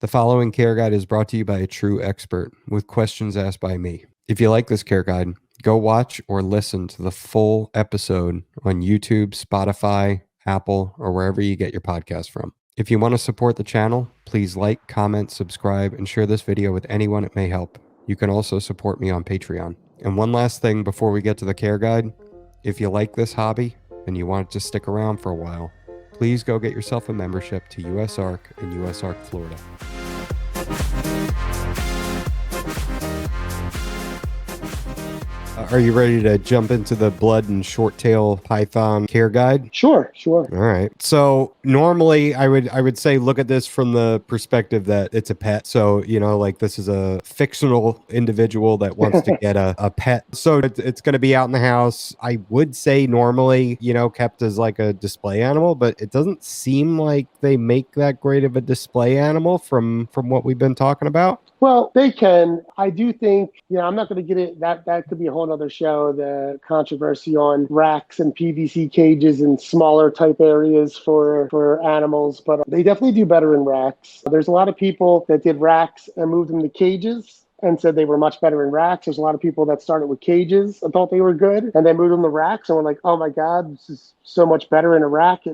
The following care guide is brought to you by a true expert with questions asked by me. If you like this care guide, go watch or listen to the full episode on YouTube, Spotify, Apple, or wherever you get your podcast from. If you want to support the channel, please like, comment, subscribe, and share this video with anyone it may help. You can also support me on Patreon. And one last thing before we get to the care guide, if you like this hobby and you want it to stick around for a while, please go get yourself a membership to USARK in USARK, Florida. Are you ready to jump into the blood and short tail python care guide? Sure. All right. So normally I would say look at this from the perspective that it's a pet. So, like this is a fictional individual that wants to get a pet. So it's going to be out in the house. I would say normally, kept as like a display animal, but it doesn't seem like they make that great of a display animal from what we've been talking about. Well, they can. I do think, I'm not going to get it. That could be a whole other show, the controversy on racks and PVC cages and smaller type areas for animals. But they definitely do better in racks. There's a lot of people that did racks and moved them to cages and said they were much better in racks. There's a lot of people that started with cages and thought they were good, and then moved them to racks and were like, oh my God, this is so much better in a rack.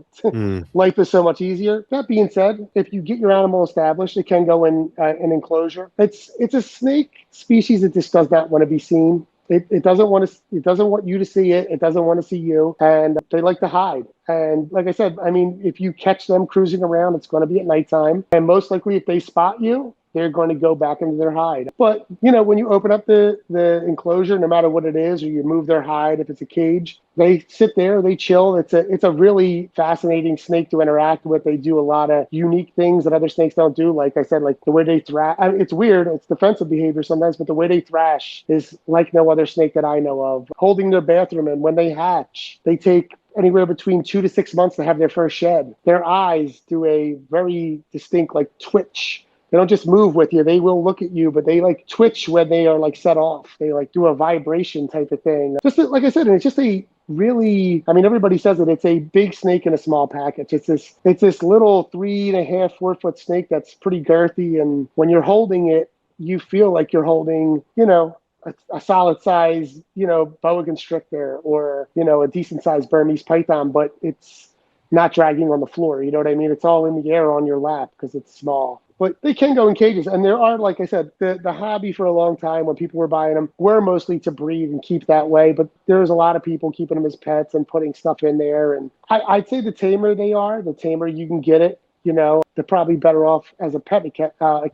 Life is so much easier. That being said, if you get your animal established, it can go in an enclosure. It's a snake species that just does not want to be seen. It doesn't want to. It doesn't want you to see it. It doesn't want to see you, and they like to hide. And like I said, if you catch them cruising around, it's going to be at nighttime, and most likely, if they spot you, they're going to go back into their hide. But, when you open up the enclosure, no matter what it is, or you move their hide, if it's a cage, they sit there, they chill. It's a really fascinating snake to interact with. They do a lot of unique things that other snakes don't do. Like I said, like the way they thrash, it's weird. It's defensive behavior sometimes, but the way they thrash is like no other snake that I know of. Holding their bathroom, and when they hatch, they take anywhere between 2 to 6 months to have their first shed. Their eyes do a very distinct twitch. They don't just move with you. They will look at you, but they twitch when they are set off. They do a vibration type of thing. Just like I said, and it's just a really, everybody says it. It's a big snake in a small package. It's this little 3.5, 4 foot snake that's pretty girthy. And when you're holding it, you feel like you're holding, a solid size, boa constrictor or, a decent sized Burmese python, but it's not dragging on the floor. You know what I mean? It's all in the air on your lap because it's small. But they can go in cages. And there are, like I said, the hobby for a long time when people were buying them were mostly to breed and keep that way. But there's a lot of people keeping them as pets and putting stuff in there. And I'd say the tamer they are, the tamer you can get it, they're probably better off as a pet it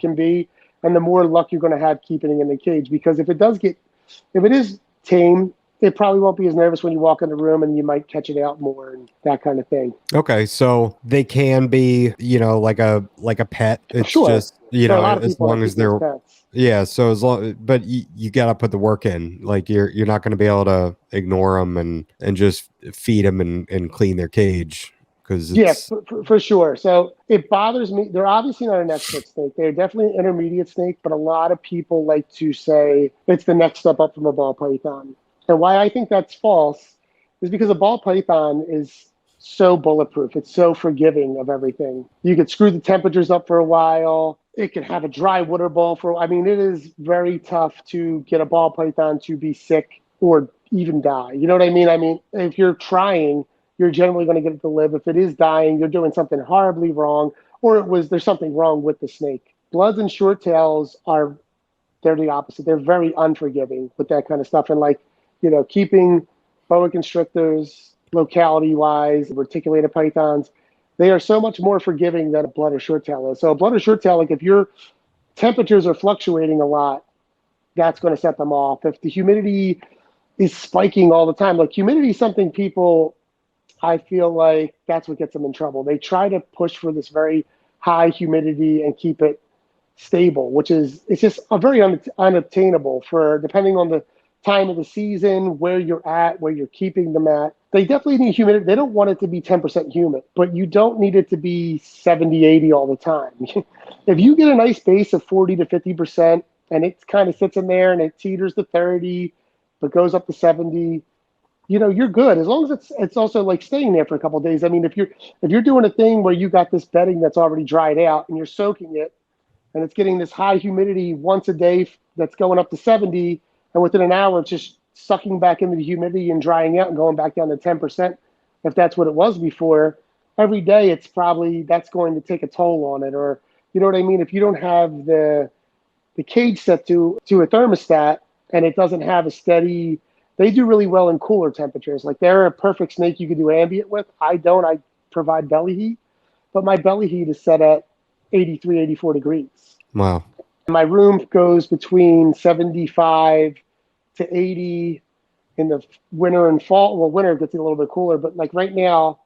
can be. And the more luck you're going to have keeping it in the cage. Because if it is tame, it probably won't be as nervous when you walk in the room, and you might catch it out more and that kind of thing. Okay, so they can be, like a pet. It's sure. Just, as long as they're pets. Yeah. So but you got to put the work in. Like you're not going to be able to ignore them and just feed them and clean their cage. Yes, for sure. So it bothers me. They're obviously not an expert snake. They're definitely an intermediate snake, but a lot of people like to say it's the next step up from a ball python. And why I think that's false is because a ball python is so bulletproof. It's so forgiving of everything. You could screw the temperatures up for a while. It can have a dry water bowl it is very tough to get a ball python to be sick or even die. You know what I mean? If you're trying, you're generally going to get it to live. If it is dying, you're doing something horribly wrong, or there's something wrong with the snake. Bloods and short tails they're the opposite. They're very unforgiving with that kind of stuff. And keeping boa constrictors locality-wise, reticulated pythons, they are so much more forgiving than a blood or short tail is. So a blood or short tail, if your temperatures are fluctuating a lot, that's going to set them off. If the humidity is spiking all the time, humidity is something people, I feel like that's what gets them in trouble. They try to push for this very high humidity and keep it stable, it's just a very unobtainable depending on the time of the season, where you're at, where you're keeping them at. They definitely need humidity. They don't want it to be 10% humid, but you don't need it to be 70, 80 all the time. If you get a nice base of 40 to 50% and it kind of sits in there and it teeters to 30, but goes up to 70, you're good. As long as it's also staying there for a couple of days. If you're doing a thing where you got this bedding that's already dried out and you're soaking it, and it's getting this high humidity once a day that's going up to 70, and within an hour it's just sucking back into the humidity and drying out and going back down to 10%, if that's what it was before. Every day it's probably, that's going to take a toll on it. Or, you know what I mean? If you don't have the cage set to a thermostat and it doesn't have a steady, they do really well in cooler temperatures. Like they're a perfect snake you could do ambient with. I don't. I provide belly heat, but my belly heat is set at 83, 84 degrees. Wow. My room goes between 75 to 80 in the winter and fall. Well, winter gets a little bit cooler, but like right now,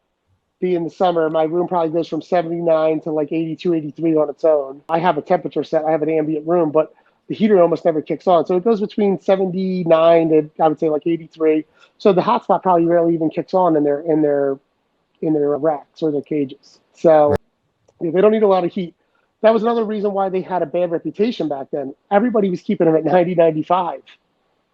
being the summer, my room probably goes from 79 to like 82, 83 on its own. I have a temperature set. I have an ambient room, but the heater almost never kicks on. So it goes between 79 to, I would say, like 83. So the hotspot probably rarely even kicks on in their racks or their cages. So they don't need a lot of heat. That was another reason why they had a bad reputation back then. Everybody was keeping them at 90, 95.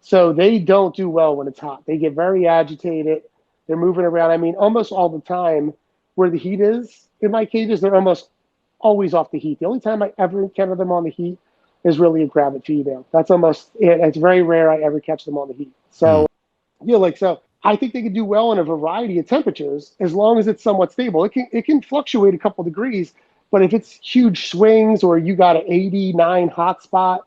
So they don't do well when it's hot. They get very agitated. They're moving around. I mean, almost all the time where the heat is in my cages, they're almost always off the heat. The only time I ever encounter them on the heat is really a gravid female. That's almost it. It's very rare I ever catch them on the heat. So, so I think they can do well in a variety of temperatures as long as it's somewhat stable. It can fluctuate a couple degrees, but if it's huge swings or you got an 89 hot spot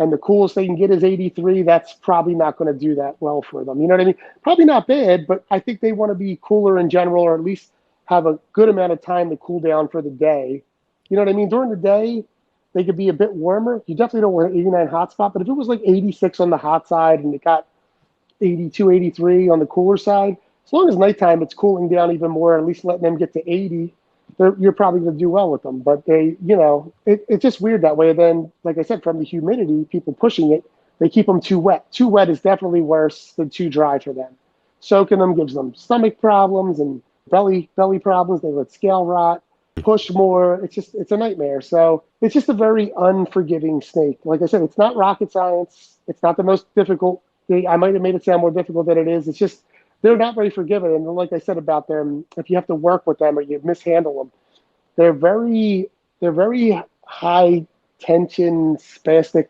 and the coolest they can get is 83, that's probably not going to do that well for them. You know what I mean? Probably not bad, but I think they want to be cooler in general, or at least have a good amount of time to cool down for the day. You know what I mean? During the day, they could be a bit warmer. You definitely don't want an 89 hot spot, but if it was like 86 on the hot side and it got 82, 83 on the cooler side, as long as nighttime it's cooling down even more, at least letting them get to 80, you're probably going to do well with them. But it's just weird that way. Then, like I said, from the humidity, people pushing it, they keep them too wet. Too wet is definitely worse than too dry for them. Soaking them gives them stomach problems and belly problems. They let scale rot, push more. It's a nightmare. So it's just a very unforgiving snake. Like I said, it's not rocket science. It's not the most difficult. I might have made it sound more difficult than it is. It's just, they're not very forgiving. And like I said about them, if you have to work with them or you mishandle them, they're very high tension, spastic,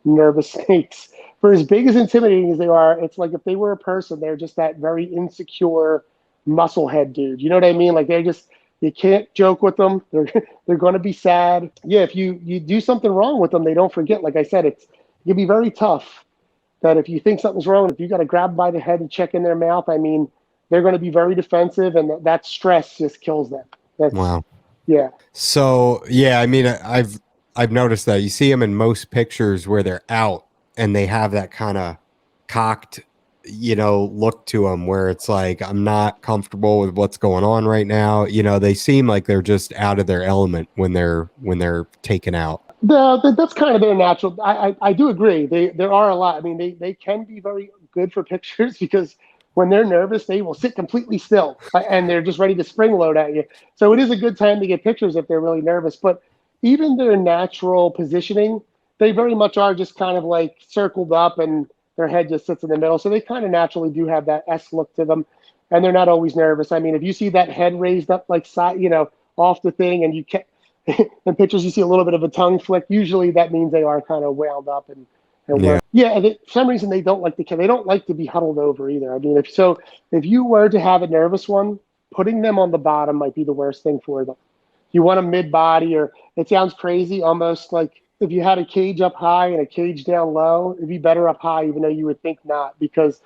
nervous snakes. For as big as intimidating as they are, it's like if they were a person, they're just that very insecure musclehead dude. You know what I mean? Like you can't joke with them. They're going to be sad. Yeah, if you do something wrong with them, they don't forget. Like I said, it can be very tough. That if you think something's wrong, if you got to grab them by the head and check in their mouth, I mean, they're going to be very defensive, and that stress just kills them. Wow. Yeah. So yeah, I mean, I've noticed that you see them in most pictures where they're out and they have that kind of cocked, look to them where it's like, I'm not comfortable with what's going on right now. They seem like they're just out of their element when they're taken out. That's kind of their natural. I do agree. There are a lot. I mean, they can be very good for pictures because when they're nervous, they will sit completely still and they're just ready to spring load at you. So it is a good time to get pictures if they're really nervous. But even their natural positioning, they very much are just kind of like circled up and their head just sits in the middle. So they kind of naturally do have that S look to them, and they're not always nervous. I mean, if you see that head raised up like side, off the thing, and you can't. In pictures, you see a little bit of a tongue flick. Usually, that means they are kind of wound up and And for some reason, they don't like to be huddled over either. I mean, if you were to have a nervous one, putting them on the bottom might be the worst thing for them. You want them mid body, or it sounds crazy, almost like if you had a cage up high and a cage down low, it'd be better up high, even though you would think not, because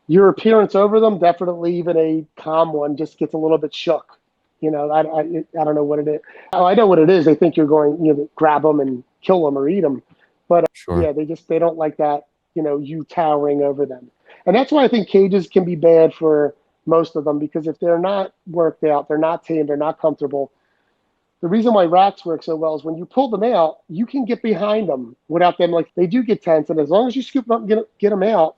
your appearance over them, definitely even a calm one, just gets a little bit shook. I don't know what it is. Oh, I know what it is. They think you're going, to grab them and kill them or eat them. But Sure. they don't like that, you towering over them. And that's why I think cages can be bad for most of them, because if they're not worked out, they're not tamed, they're not comfortable. The reason why racks work so well is when you pull them out, you can get behind them without them. Like, they do get tense. And as long as you scoop them up and get them out,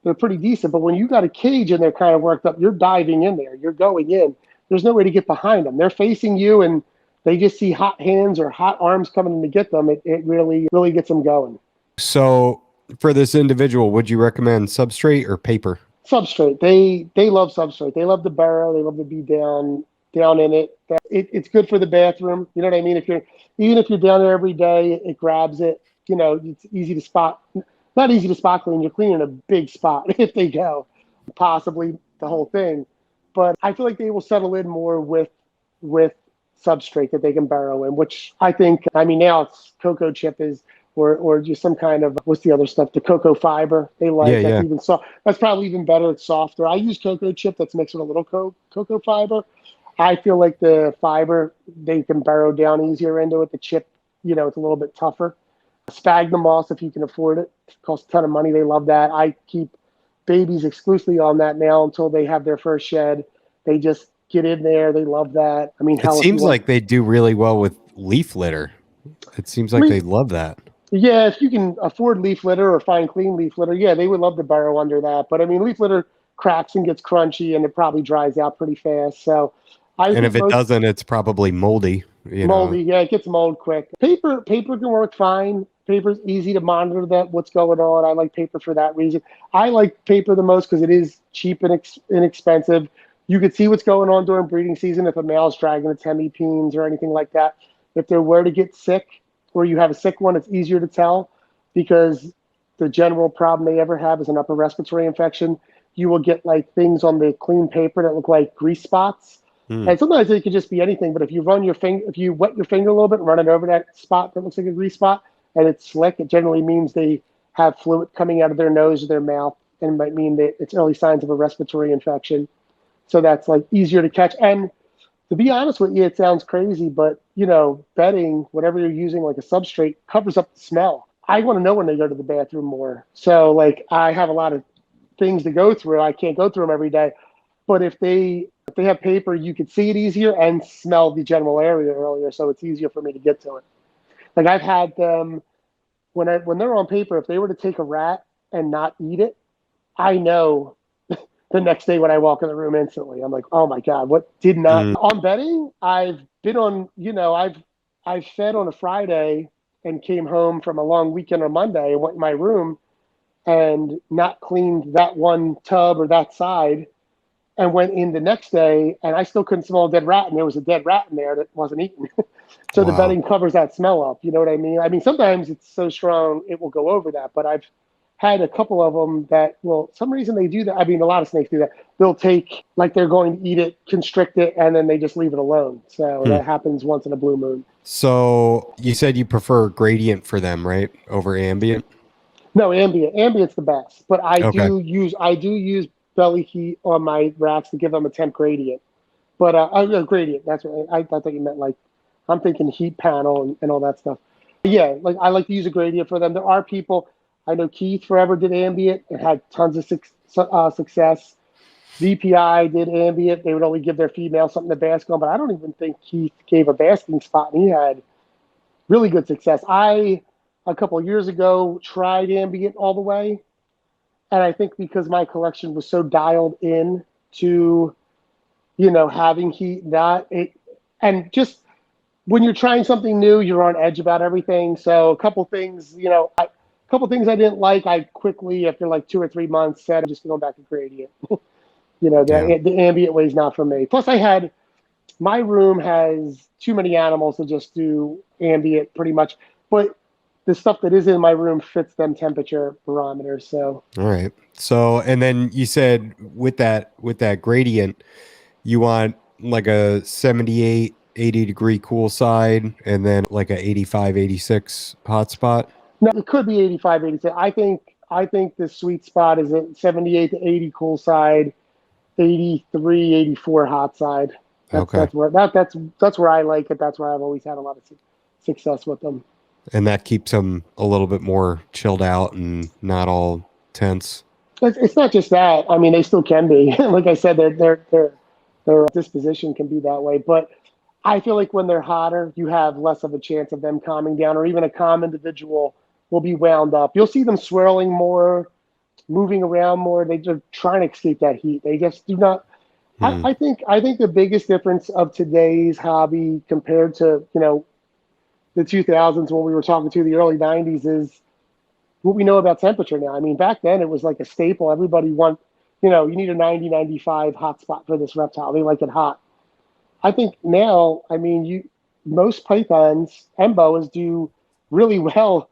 they're pretty decent. But when you got a cage and they're kind of worked up, you're diving in there, you're going in. There's no way to get behind them. They're facing you, and they just see hot hands or hot arms coming in to get them. It really, really gets them going. So for this individual, would you recommend Substrate or paper? Substrate. They love Substrate. They love to burrow. They love to be down down in it. It's good for the bathroom. You know what I mean? Even if you're down there every day, it grabs it. You know, it's easy to spot. Not easy to spot clean. You're cleaning a big spot if they go, possibly the whole thing. But I feel like they will settle in more with substrate that they can burrow in, which I think. I mean, now it's cocoa chip is. Or just some kind of, what's the other stuff? The cocoa fiber they Yeah, like. That's yeah. even soft. That's probably even better. It's softer. I use cocoa chip that's mixed with a little cocoa fiber. I feel like the fiber, they can burrow down easier into it. The chip, it's a little bit tougher. Sphagnum moss, if you can afford it. It costs a ton of money. They love that. I keep babies exclusively on that now until they have their first shed. They just get in there. They love that. I mean, It hell, if you seems want. like they do really well with leaf litter. It seems I like mean, they love that. yeah, if you can afford leaf litter or find clean leaf litter, yeah, they would love to burrow under that. But I mean, leaf litter cracks and gets crunchy and it probably dries out pretty fast. So I And think if it most doesn't, it's probably moldy, moldy, yeah, it gets mold quick. Paper can work fine. Paper's easy to monitor what's going on. I like paper for that reason. I like paper the most because it is cheap and inexpensive. You could see what's going on during breeding season if a male's dragging its hemipenes or anything like that. If they were to get sick or you have a sick one, it's easier to tell because the general problem they ever have is an upper respiratory infection. You will get like things on the clean paper that look like grease spots. Hmm. And sometimes it could just be anything, but if you if you wet your finger a little bit and run it over that spot that looks like a grease spot and it's slick, it generally means they have fluid coming out of their nose or their mouth and it might mean that it's early signs of a respiratory infection. So that's like easier to catch. And to be honest with you, it sounds crazy, but bedding, whatever you're using, like a substrate, covers up the smell. I want to know when they go to the bathroom more. So like I have a lot of things to go through. I can't go through them every day. But if they have paper, you could see it easier and smell the general area earlier, so it's easier for me to get to it. Like I've had them when they're on paper, if they were to take a rat and not eat it, I know the next day when I walk in the room instantly. I'm like, oh my God, what did not Mm. on bedding? I've been on, I've fed on a Friday and came home from a long weekend on Monday and went in my room and not cleaned that one tub or that side and went in the next day and I still couldn't smell a dead rat and there was a dead rat in there that wasn't eaten. So the Wow. bedding covers that smell up. You know what I mean? I mean, sometimes it's so strong it will go over that, but I've had a couple of them that will, some reason they do that. I mean, a lot of snakes do that. They'll take, like they're going to eat it, constrict it, and then they just leave it alone. So Hmm. that happens once in a blue moon. So you said you prefer gradient for them, right? Over ambient? No, ambient. Ambient's the best. But Okay. I do use belly heat on my racks to give them a temp gradient. But gradient, that's what I thought you meant. Like, I'm thinking heat panel and all that stuff. Yeah, like I like to use a gradient for them. There are people, I know Keith forever did ambient and had tons of success. VPI did ambient. They would only give their female something to bask on, but I don't even think Keith gave a basking spot, and he had really good success. A couple of years ago, tried ambient all the way, and I think because my collection was so dialed in to having heat, and just when you're trying something new, you're on edge about everything. So a couple things, a couple things I didn't like, I quickly, after like 2 or 3 months, said I'm just going back to gradient. Yeah. The ambient way is not for me. Plus, my room has too many animals to just do ambient pretty much, but the stuff that is in my room fits them temperature barometers. So All right. So, and then you said with that gradient, you want like a 78, 80 degree cool side and then like a 85, 86 hot spot. no, it could be 85, 86. I think the sweet spot is at 78 to 80 cool side, 83, 84 hot side. That's Okay. that's where that's where I like it. That's where I've always had a lot of success with them. And that keeps them a little bit more chilled out and not all tense. It's not just that. I mean, they still can be. Like I said, their disposition can be that way. But I feel like when they're hotter, you have less of a chance of them calming down, or even a calm individual will be wound up. You'll see them swirling more, moving around more. They're trying to escape that heat. They just do not. Hmm. I think the biggest difference of today's hobby compared to the 2000s when we were talking to the early 90s is what we know about temperature now. I mean, back then it was like a staple. Everybody you need a 90, 95 hot spot for this reptile. They like it hot. I think now, I mean, most pythons and boas do really well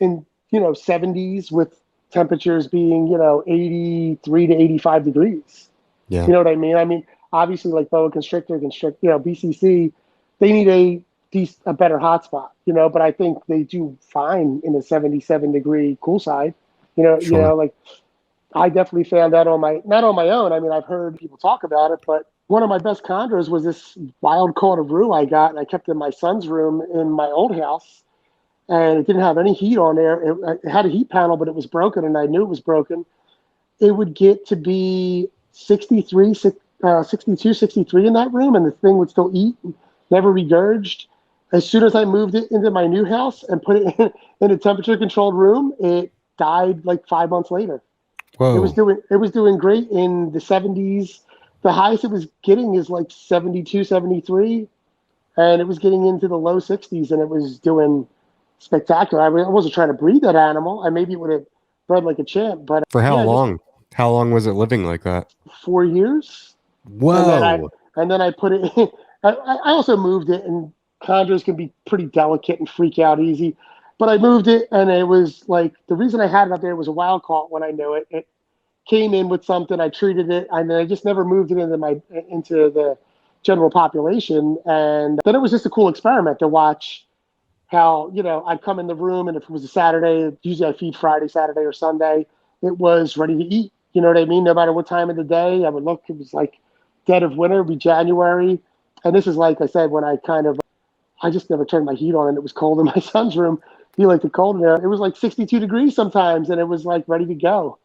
in 70s with temperatures being 83 to 85 degrees. Yeah, You know what I mean? I mean, obviously, like boa constrictor, BCC, they need a better hotspot. But I think they do fine in a 77-degree cool side. sure. Like I definitely found that on my not on my own. I mean, I've heard people talk about it, but one of my best chondros was this wild caught roux I got, and I kept it in my son's room in my old house, and it didn't have any heat on there. It had a heat panel, but it was broken, and I knew it was broken. It would get to be 63, 62, 63 in that room, and the thing would still eat, never regurged. As soon as I moved it into my new house and put it in a temperature controlled room, it died like 5 months later. Whoa. It was doing great in the 70s. The highest it was getting is like 72, 73, and it was getting into the low 60s, and it was doing spectacular. I wasn't trying to breed that animal. I maybe it would have bred like a champ, but For how yeah, just long? How long was it living like that? 4 years, and then I Whoa. put it in. I also moved it, and chondros can be pretty delicate and freak out easy. But I moved it, and it was like the reason I had it up there was a wild caught when I knew it. It came in with something. I treated it, and then I just never moved it into the general population. And then it was just a cool experiment to watch how I'd come in the room, and if it was a Saturday, usually I feed Friday, Saturday, or Sunday. It was ready to eat. You know what I mean? No matter what time of the day, I would look. It was like dead of winter, it'd be January, and this is like I said when I just never turned my heat on, and it was cold in my son's room. He liked it cold in there. It was like 62 degrees sometimes, and it was like ready to go.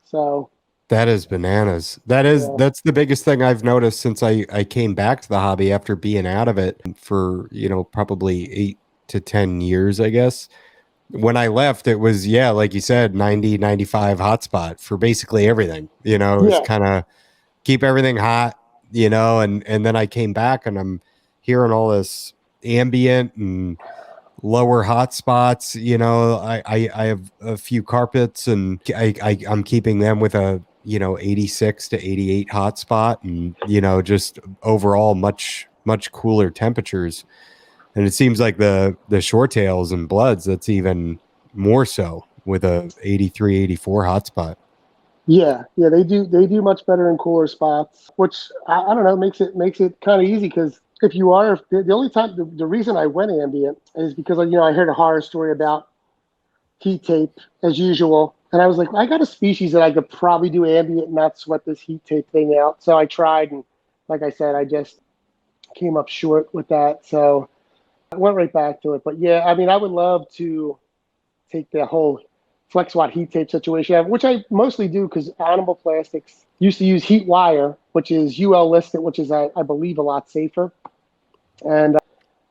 So That is bananas. yeah, That's the biggest thing I've noticed since I came back to the hobby after being out of it for, probably 8 to 10 years, I guess. When I left, it was, yeah, like you said, 90, 95 hotspot for basically everything. It was yeah, kind of keep everything hot, and then I came back and I'm hearing all this ambient and lower hot spots. I have a few carpets and I'm keeping them with a 86 to 88 hot spot, and just overall much cooler temperatures. And it seems like the short tails and bloods, that's even more so with a 83, 84 hot spot. yeah. They do much better in cooler spots, which I don't know makes it kind of easy because if you are the only time the reason I went ambient is because I heard a horror story about heat tape as usual. And I was like, I got a species that I could probably do ambient and not sweat this heat tape thing out. So I tried, and like I said, I just came up short with that. So I went right back to it. But yeah, I mean, I would love to take the whole FlexWatt heat tape situation, which I mostly do because Animal Plastics used to use heat wire, which is UL listed, which is, I believe, a lot safer. And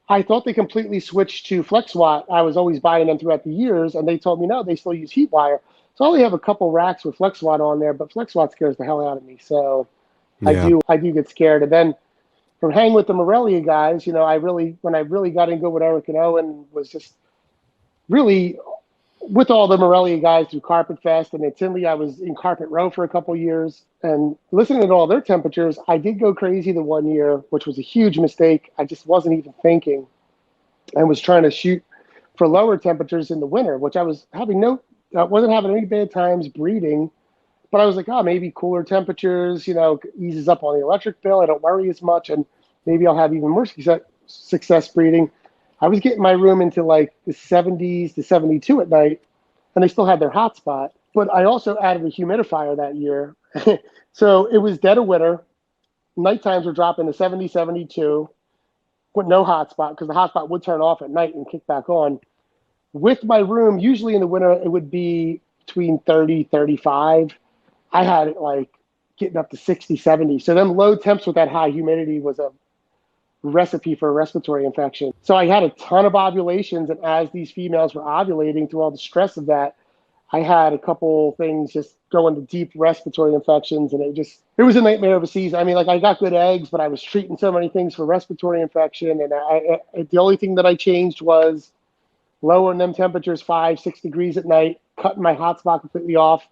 I thought they completely switched to FlexWatt. I was always buying them throughout the years, and they told me no, they still use heat wire. So I only have a couple racks with FlexWatt on there, but FlexWatt scares the hell out of me. So Yeah. I do get scared. And then from hanging with the Morelia guys, when I really got in good with Eric and Owen was just really with all the Morelia guys through Carpet Fest and at Tinley, I was in Carpet Row for a couple years and listening to all their temperatures, I did go crazy the one year, which was a huge mistake. I just wasn't even thinking and was trying to shoot for lower temperatures in the winter, which I wasn't having any bad times breeding, but I was like, oh, maybe cooler temperatures, eases up on the electric bill. I don't worry as much, and maybe I'll have even more success breeding. I was getting my room into like the 70s to 72 at night, and they still had their hotspot. But I also added a humidifier that year. So it was dead of winter. Night times were dropping to 70, 72 with no hotspot because the hotspot would turn off at night and kick back on. With my room, usually in the winter, it would be between 30, 35. I had it like getting up to 60, 70. So then low temps with that high humidity was a recipe for a respiratory infection. So I had a ton of ovulations. And as these females were ovulating through all the stress of that, I had a couple things just go into deep respiratory infections. And it was a nightmare of a season. I mean, like I got good eggs, but I was treating so many things for respiratory infection. And the only thing that I changed was lowering them temperatures 5, 6 degrees at night, cutting my hotspot completely off,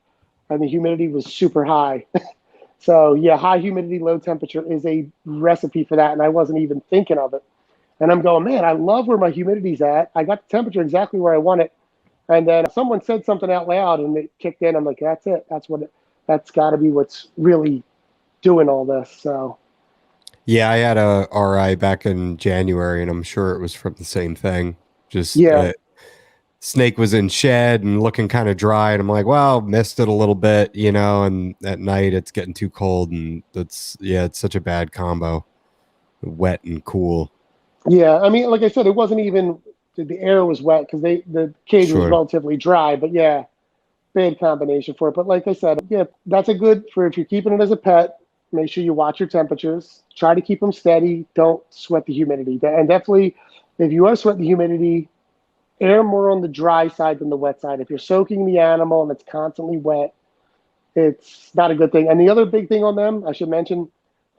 and the humidity was super high. So yeah, high humidity, low temperature is a recipe for that, and I wasn't even thinking of it. And I'm going, man, I love where my humidity's at. I got the temperature exactly where I want it. And then someone said something out loud, and it kicked in. I'm like, that's it. That's got to be what's really doing all this. So Yeah, I had a RI back in January, and I'm sure it was from the same thing. Just yeah, snake was in shed and looking kind of dry, and I'm like, well, missed it a little bit, you know. And at night, it's getting too cold, and it's such a bad combo, wet and cool. yeah. I mean, like I said, it wasn't even the air was wet because the cage was Sure. relatively dry. But yeah, bad combination for it. But like I said, yeah, that's a good for if you're keeping it as a pet. Make sure you watch your temperatures. Try to keep them steady. Don't sweat the humidity. And definitely, if you are sweating the humidity, air more on the dry side than the wet side. If you're soaking the animal and it's constantly wet, it's not a good thing. And the other big thing on them, I should mention,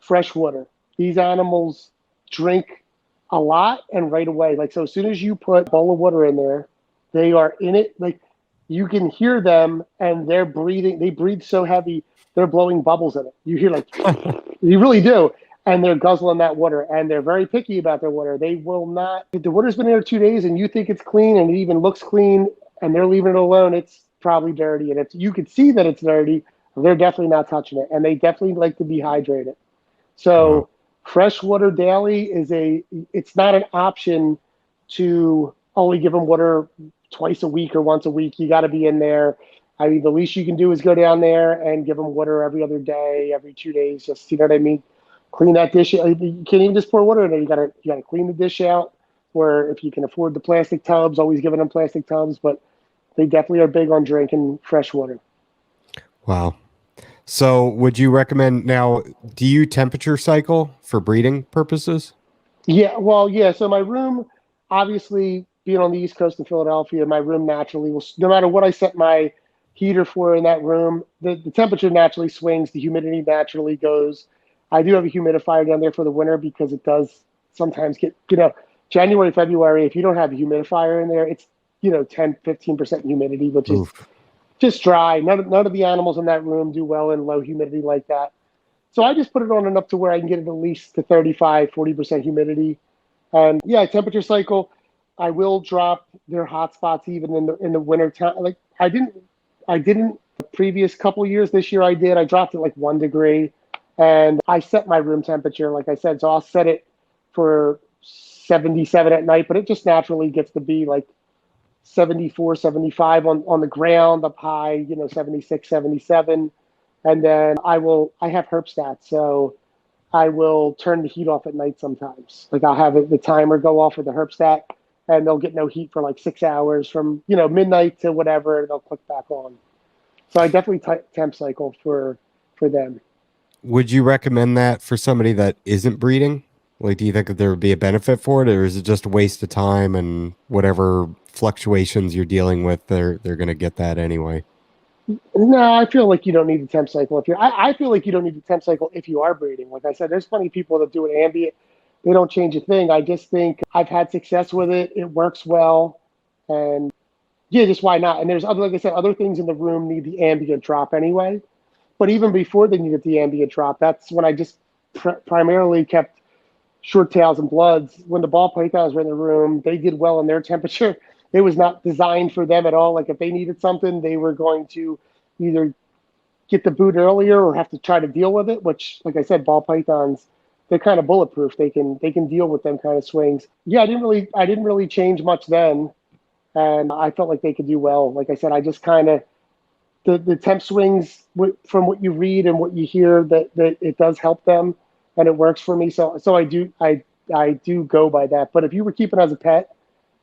fresh water. These animals drink a lot and right away. Like, so as soon as you put a bowl of water in there, they are in it. Like, you can hear them and they're breathing. They breathe so heavy, they're blowing bubbles in it. You hear, like, you really do. And they're guzzling that water, and they're very picky about their water. They will not, if the water's been there 2 days and you think it's clean and it even looks clean and they're leaving it alone, it's probably dirty. And if you could see that it's dirty, they're definitely not touching it. And they definitely like to be hydrated. Wow. So fresh water daily it's not an option to only give them water twice a week or once a week. You got to be in there. I mean, the least you can do is go down there and give them water every other day, every 2 days. Just, you know what I mean? Clean that dish. You can't even just pour water in there. You gotta clean the dish out. Or if you can afford the plastic tubs, always giving them plastic tubs. But they definitely are big on drinking fresh water. Wow. So, would you recommend now? Do you temperature cycle for breeding purposes? Yeah, well, yeah. So my room, obviously, being on the East Coast in Philadelphia, my room naturally will, no matter what I set my heater for in that room, the temperature naturally swings, the humidity naturally goes. I do have a humidifier down there for the winter because it does sometimes get, January, February, if you don't have a humidifier in there, it's, 10, 15% humidity, which is Oof. just dry. None of the animals in that room do well in low humidity like that. So I just put it on enough to where I can get it at least to 35, 40% humidity. And yeah, temperature cycle, I will drop their hot spots even in the winter time. Like I didn't the previous couple of years. This year I did. I dropped it like 1 degree, and I set my room temperature, like I said. So I'll set it for 77 at night, but it just naturally gets to be like 74, 75 on the ground, up high, 76, 77. And then I have herp stats. So I will turn the heat off at night sometimes. Like I'll have the timer go off with the herp stat, and they'll get no heat for like 6 hours from, midnight to whatever, and they'll click back on. So I definitely temp cycle for them. Would you recommend that for somebody that isn't breeding? Like, do you think that there would be a benefit for it, or is it just a waste of time and whatever fluctuations you're dealing with, they're going to get that anyway? No, I feel like you don't need the temp cycle if you're. I feel like you don't need the temp cycle if you are breeding. Like I said, there's plenty of people that do it ambient. They don't change a thing. I just think I've had success with it. It works well, and yeah, just why not? And there's other, like I said, other things in the room need the ambient drop anyway. But even before they needed the ambient drop, that's when I just primarily kept short tails and bloods. When the ball pythons were in the room, they did well in their temperature. It was not designed for them at all. Like if they needed something, they were going to either get the boot earlier or have to try to deal with it. Which, like I said, ball pythons, they're kind of bulletproof. They can deal with them kind of swings. Yeah, I didn't really change much then, and I felt like they could do well. Like I said, I just kind of the temp swings from what you read and what you hear that it does help them and it works for me. So I do go by that. But if you were keeping it as a pet,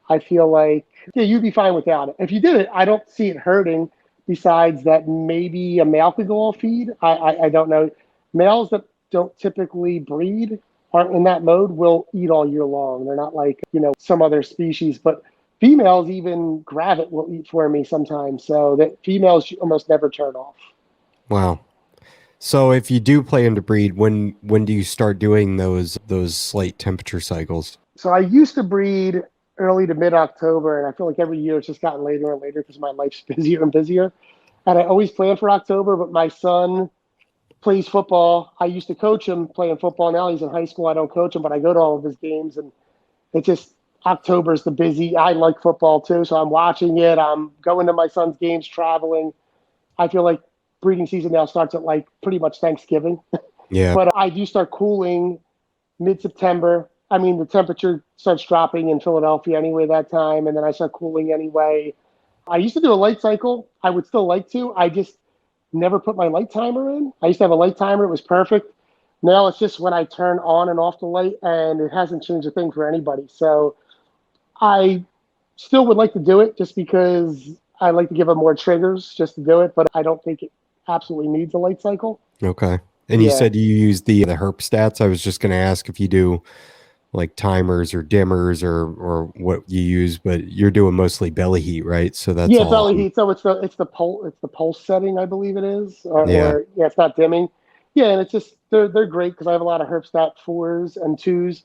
I feel like yeah, you'd be fine without it. If you did it, I don't see it hurting. Besides that, maybe a male could go off feed. I don't know. Males that don't typically breed aren't in that mode will eat all year long. They're not like some other species, but females, even Gravit will eat for me sometimes. So that females almost never turn off. Wow. So, if you do plan to breed, when do you start doing those slight temperature cycles? So I used to breed early to mid October, and I feel like every year it's just gotten later and later because my life's busier and busier. And I always plan for October, but my son plays football. I used to coach him playing football. Now he's in high school. I don't coach him, but I go to all of his games. And it's just October's the busy. I like football too, so I'm watching it. I'm going to my son's games, traveling. I feel like breeding season now starts at like pretty much Thanksgiving. Yeah. But I do start cooling mid-September. I mean, the temperature starts dropping in Philadelphia anyway that time, and then I start cooling anyway. I used to do a light cycle. I would still like to. I just never put my light timer in. I used to have a light timer. It was perfect. Now it's just when I turn on and off the light, and it hasn't changed a thing for anybody. So I still would like to do it just because I like to give them more triggers just to do it, but I don't think it absolutely needs a light cycle. Okay. And you Yeah. said you use the herp stats. I was just going to ask if you do like timers or dimmers or what you use, but you're doing mostly belly heat, right? So that's Yeah, all. belly heat. So it's the pulse setting, I believe it is, Yeah. or yeah, it's not dimming. Yeah, and it's just they're great because I have a lot of herpstat 4s and 2s,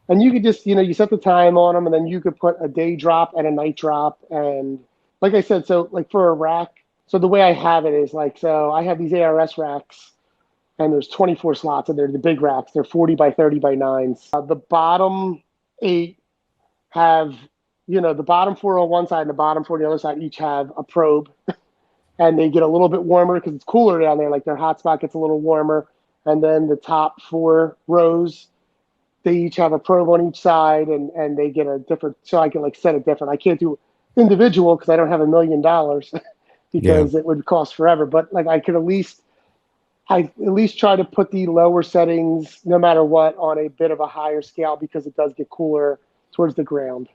and you could just you set the time on them, and then you could put a day drop and a night drop, and like I said, so like for a rack. So the way I have it is like, so I have these ARS racks, and there's 24 slots, and they're the big racks. They're 40 by 30 by 9s. The bottom 8 have, the bottom 4 on one side and the bottom 4 on the other side each have a probe, and they get a little bit warmer because it's cooler down there. Like their hot spot gets a little warmer. And then the top 4 rows, they each have a probe on each side, and they get a different, so I can like set it different. I can't do individual because I don't have $1 million Yeah. because it would cost forever. But like I at least try to put the lower settings, no matter what, on a bit of a higher scale because it does get cooler towards the ground.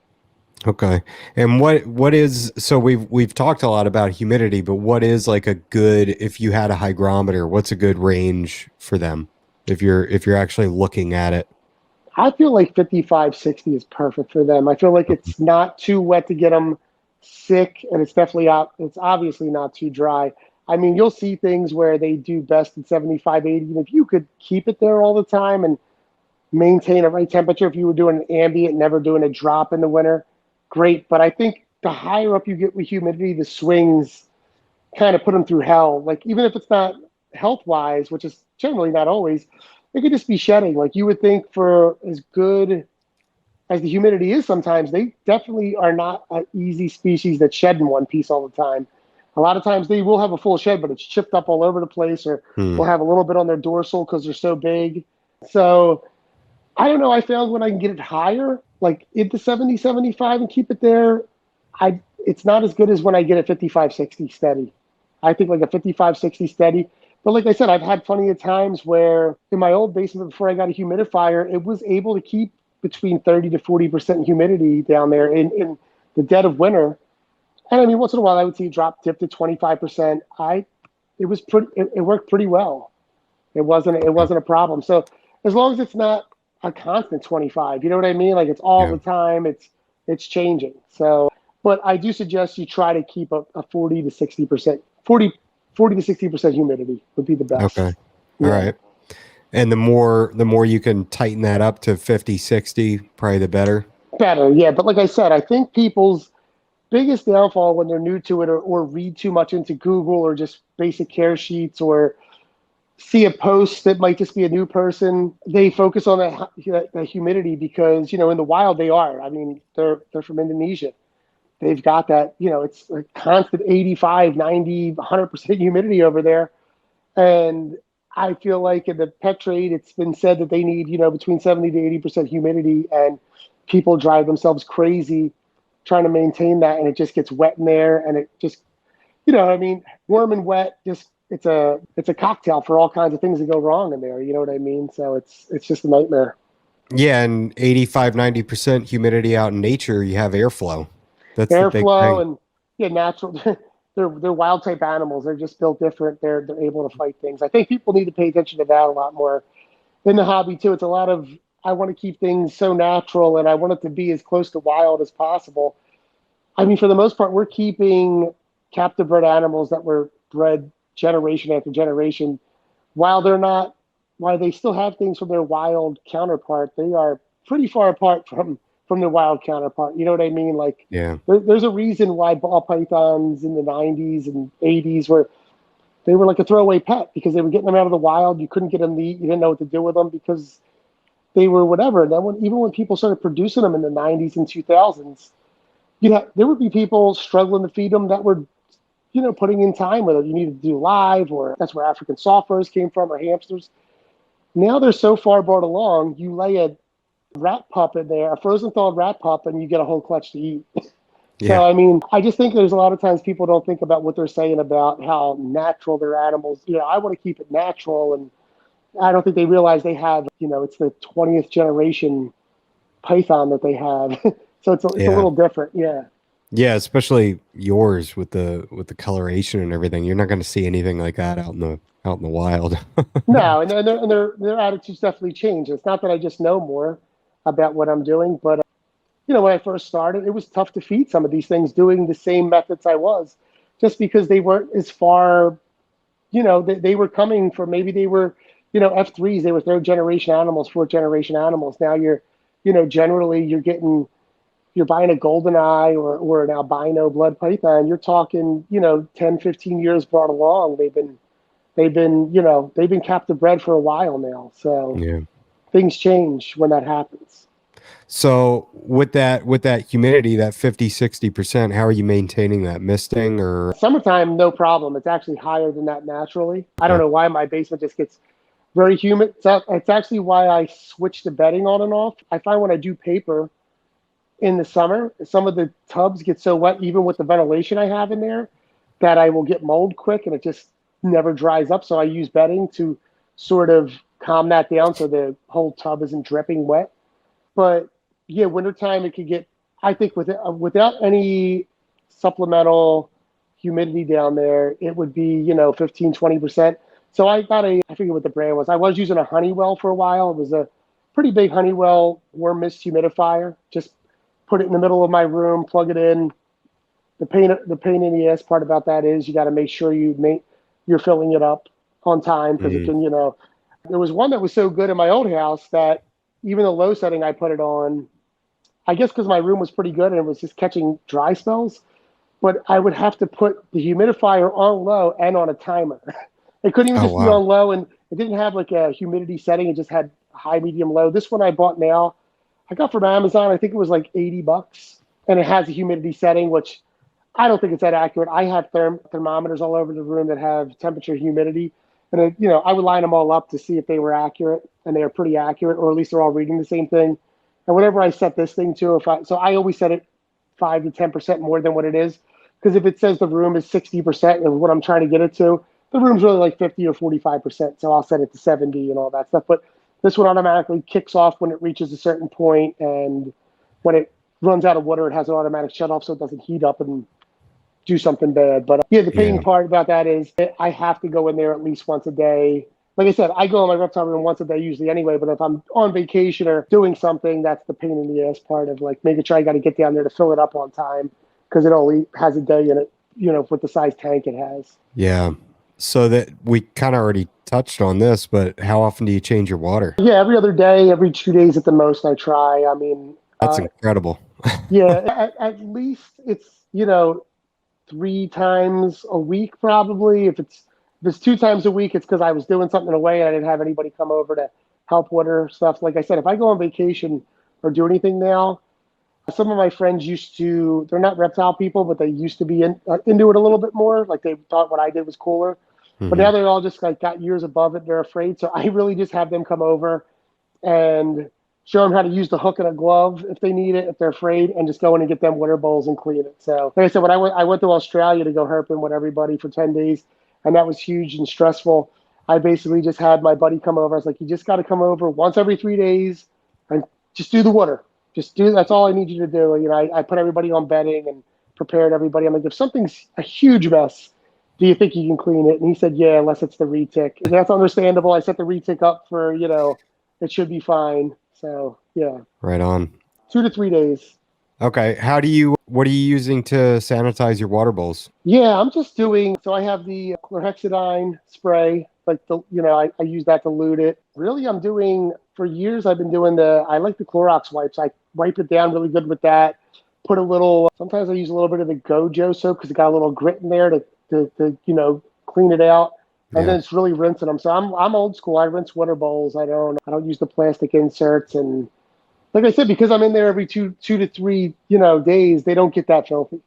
Okay. And what is, so we've talked a lot about humidity, but what is like a good, if you had a hygrometer, what's a good range for them if you're actually looking at it? I feel like 55, 60 is perfect for them. I feel like it's not too wet to get them sick, and it's definitely out. It's obviously not too dry. I mean, you'll see things where they do best at 75, 80. And if you could keep it there all the time and maintain a right temperature, if you were doing an ambient, never doing a drop in the winter, great. But I think the higher up you get with humidity, the swings kind of put them through hell. Like, even if it's not health wise, which is generally not always, it could just be shedding. Like, you would think for as good as the humidity is sometimes, they definitely are not an easy species that shed in one piece all the time. A lot of times they will have a full shed, but it's chipped up all over the place, or Hmm. will have a little bit on their dorsal because they're so big. So I don't know. I found when I can get it higher, like into 70, 75 and keep it there, it's not as good as when I get it 55, 60 steady. I think like a 55, 60 steady. But like I said, I've had plenty of times where in my old basement before I got a humidifier, it was able to keep between 30 to 40% humidity down there in the dead of winter. And I mean, once in a while, I would see it drop dip to 25%. It worked pretty well. It wasn't a problem. So as long as it's not a constant 25, you know what I mean? Like it's all Yeah. the time. It's changing. So, but I do suggest you try to keep a 40 to 60%, 40 to 60% humidity would be the best. Okay. All Yeah. right. And the more you can tighten that up to 50, 60, probably the better. Better. Yeah. But like I said, I think people's biggest downfall when they're new to it, or read too much into Google or just basic care sheets, or see a post that might just be a new person, they focus on that humidity because, in the wild they are. I mean, they're from Indonesia. They've got that, it's a constant 85, 90, 100% humidity over there. And I feel like in the pet trade, it's been said that they need, between 70 to 80% humidity, and people drive themselves crazy trying to maintain that. And it just gets wet in there, and it just, I mean, warm and wet, just, it's a cocktail for all kinds of things that go wrong in there. You know what I mean? So it's just a nightmare. Yeah, and 85, 90% humidity out in nature, you have airflow. That's the big Airflow thing. and yeah, natural. They're wild type animals. They're just built different. They're able to fight things. I think people need to pay attention to that a lot more in the hobby too. It's a lot of, I want to keep things so natural, and I want it to be as close to wild as possible. I mean, for the most part, we're keeping captive bred animals that were bred generation after generation. While they're not, while they still have things from their wild counterpart, they are pretty far apart from their wild counterpart. You know what I mean? Like, Yeah. there's a reason why ball pythons in the 90s and 80s were they were like a throwaway pet because they were getting them out of the wild. You couldn't get them to eat. You didn't know what to do with them because they were whatever. And then even when people started producing them in the 90s and 2000s, there would be people struggling to feed them that were, putting in time, whether you needed to do live, or that's where African soft furs came from, or hamsters. Now they're so far brought along, you lay a rat pup in there, a frozen thawed rat pup, and you get a whole clutch to eat. Yeah. So, I mean, I just think there's a lot of times people don't think about what they're saying about how natural their animals. I want to keep it natural, and I don't think they realize they have, it's the 20th generation python that they have. So it's a little different. Yeah. Yeah, especially yours with the coloration and everything. You're not going to see anything like that out in the wild. No, and their attitudes definitely change. It's not that I just know more about what I'm doing, but when I first started, it was tough to feed some of these things doing the same methods I was, just because they weren't as far. They were coming from, maybe they were, F3s. They were third generation animals, fourth generation animals. Now generally you're buying a golden eye or an albino blood python. You're talking, 10, 15 years brought along. They've been captive bred for a while now. So Yeah. things change when that happens. So with that humidity, that 50-60%, how are you maintaining that? Misting or Summertime, no problem. It's actually higher than that naturally. I don't Yeah. know why my basement just gets very humid. It's actually why I switch the bedding on and off. I find when I do paper in the summer, some of the tubs get so wet, even with the ventilation I have in there, that I will get mold quick and it just never dries up. So I use bedding to sort of calm that down so the whole tub isn't dripping wet. But yeah, wintertime, it could get, I think without any supplemental humidity down there, it would be, 15, 20%. So I forget what the brand was. I was using a Honeywell for a while. It was a pretty big Honeywell warm mist humidifier. Just put it in the middle of my room, plug it in. The pain in the ass part about that is you got to make sure you're filling it up on time, because it can, there was one that was so good in my old house that even the low setting I put it on, I guess because my room was pretty good and it was just catching dry spells, but I would have to put the humidifier on low and on a timer. It couldn't even just be on low, and it didn't have like a humidity setting. It just had high, medium, low. This one I bought now, I got from Amazon. I think it was like $80, and it has a humidity setting, which I don't think it's that accurate. I have thermometers all over the room that have temperature, humidity, and I would line them all up to see if they were accurate, and they are pretty accurate, or at least they're all reading the same thing. And whatever I set this thing to, so I always set it 5 to 10% more than what it is, because if it says the room is 60% of what I'm trying to get it to, the room's really like 50 or 45%. So I'll set it to 70 and all that stuff. But this one automatically kicks off when it reaches a certain point, and when it runs out of water, it has an automatic shut off so it doesn't heat up and do something bad. But the pain part about that is that I have to go in there at least once a day. Like I said, I go in my reptile room once a day usually anyway, but if I'm on vacation or doing something, that's the pain in the ass part of like making sure I got to get down there to fill it up on time, because it only has a day in it, with the size tank it has. Yeah. So that we kind of already touched on this, but how often do you change your water? Yeah, every other day, every 2 days at the most I try. I mean, That's incredible. Yeah, at least it's, 3 times a week probably. If it's 2 times a week, it's because I was doing something away and I didn't have anybody come over to help water stuff. Like I said, if I go on vacation or do anything now, some of my friends they're not reptile people, but they used to be into it a little bit more. Like they thought what I did was cooler. But now they're all just like got years above it. They're afraid. So I really just have them come over and show them how to use the hook and a glove if they need it, if they're afraid, and just go in and get them water bowls and clean it. So like I said, when I went to Australia to go herping with everybody for 10 days, and that was huge and stressful. I basically just had my buddy come over. I was like, you just got to come over once every 3 days and just do the water. That's all I need you to do. I put everybody on bedding and prepared everybody. I'm like, if something's a huge mess, do you think you can clean it? And he said, yeah, unless it's the retic. And that's understandable. I set the retic up for, it should be fine. So yeah. Right on. 2 to 3 days. Okay. What are you using to sanitize your water bowls? Yeah, I'm just so I have the chlorhexidine spray, like I use that to lute it. Really, for years, I've been doing I like the Clorox wipes. I wipe it down really good with that. Sometimes I use a little bit of the Gojo soap because it got a little grit in there to clean it out, and Yeah. then it's really rinsing them. So I'm old school. I rinse water bowls. I don't use the plastic inserts. And like I said, because I'm in there every two to three days, they don't get that filthy.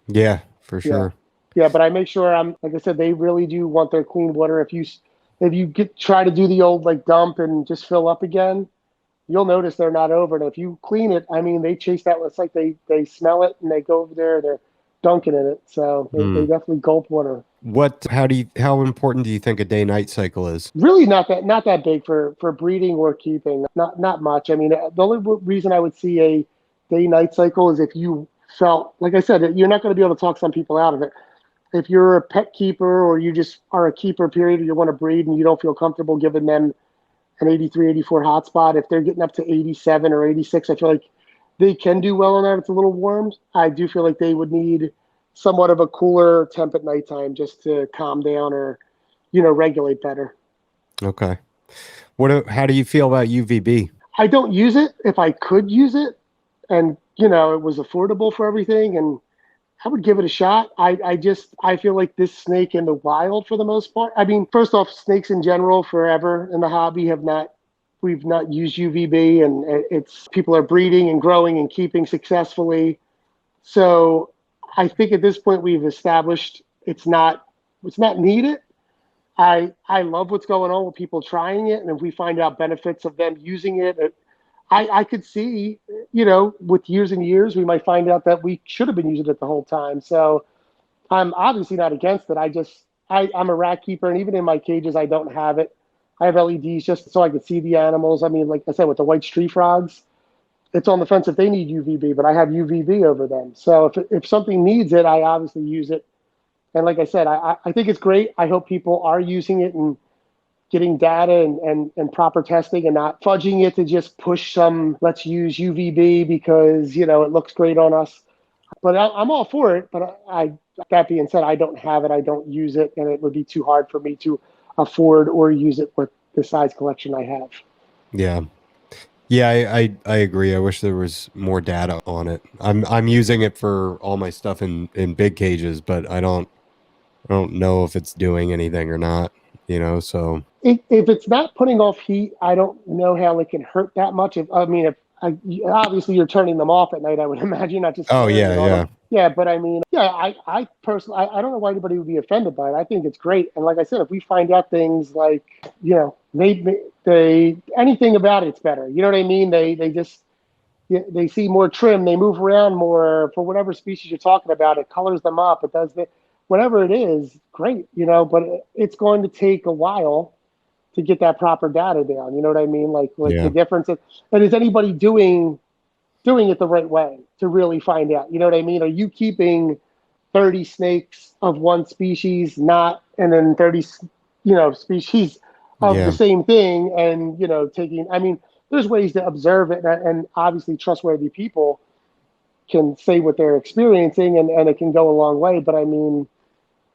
Yeah, for Yeah. sure. Yeah, but I make sure like I said, they really do want their clean water. If you try to do the old like dump and just fill up again, you'll notice they're not over it. If you clean it, I mean, they chase that. It's like they smell it and they go over there. They're dunking in it, so they Mm. definitely gulp water. How important do you think a day-night cycle is? Really, not that big for breeding or keeping. Not much. I mean, the only reason I would see a day night cycle is if you felt like I said, you're not going to be able to talk some people out of it. If you're a pet keeper or you just are a keeper, period, or you want to breed and you don't feel comfortable giving them an 83, 84 hotspot, if they're getting up to 87 or 86, I feel like they can do well on that. It's a little warm. I do feel like they would need somewhat of a cooler temp at nighttime just to calm down or, regulate better. Okay. How do you feel about UVB? I don't use it. If I could use it and, it was affordable for everything, and I would give it a shot. I feel like this snake in the wild for the most part. I mean, first off, snakes in general forever in the hobby we've not used UVB, and it's people are breeding and growing and keeping successfully. So I think at this point we've established it's not needed. I love what's going on with people trying it, and if we find out benefits of them using it, I could see, with years and years, we might find out that we should have been using it the whole time. So I'm obviously not against it. I'm a rat keeper, and even in my cages, I don't have it. I have LEDs just so I could see the animals. I mean, like I said, with the white street frogs, it's on the fence if they need UVB, but I have UVB over them. So if something needs it, I obviously use it. And like I said, I think it's great. I hope people are using it and getting data and proper testing and not fudging it to just push some, let's use UVB because, it looks great on us. But I'm all for it. But that being said, I don't have it. I don't use it. And it would be too hard for me to afford or use it with the size collection I have. Yeah. Yeah, I agree. I wish there was more data on it. I'm using it for all my stuff in big cages, but I don't know if it's doing anything or not, so If it's not putting off heat, I don't know how it can hurt that much. Obviously you're turning them off at night, I would imagine, not just oh flaring yeah, it on yeah. them. Yeah, but I mean, yeah, I personally, I don't know why anybody would be offended by it. I think it's great. And like I said, if we find out things like, they anything about it's better. You know what I mean? They just, they see more trim, they move around more for whatever species you're talking about. It colors them up. It does whatever it is, great, but it's going to take a while to get that proper data down. You know what I mean? Like Yeah. the difference. And is anybody doing it the right way to really find out? You know what I mean? Are you keeping 30 snakes of one species, and then 30, species of the Yeah. same thing, and taking? I mean, there's ways to observe it, and obviously trustworthy people can say what they're experiencing, and it can go a long way. But I mean,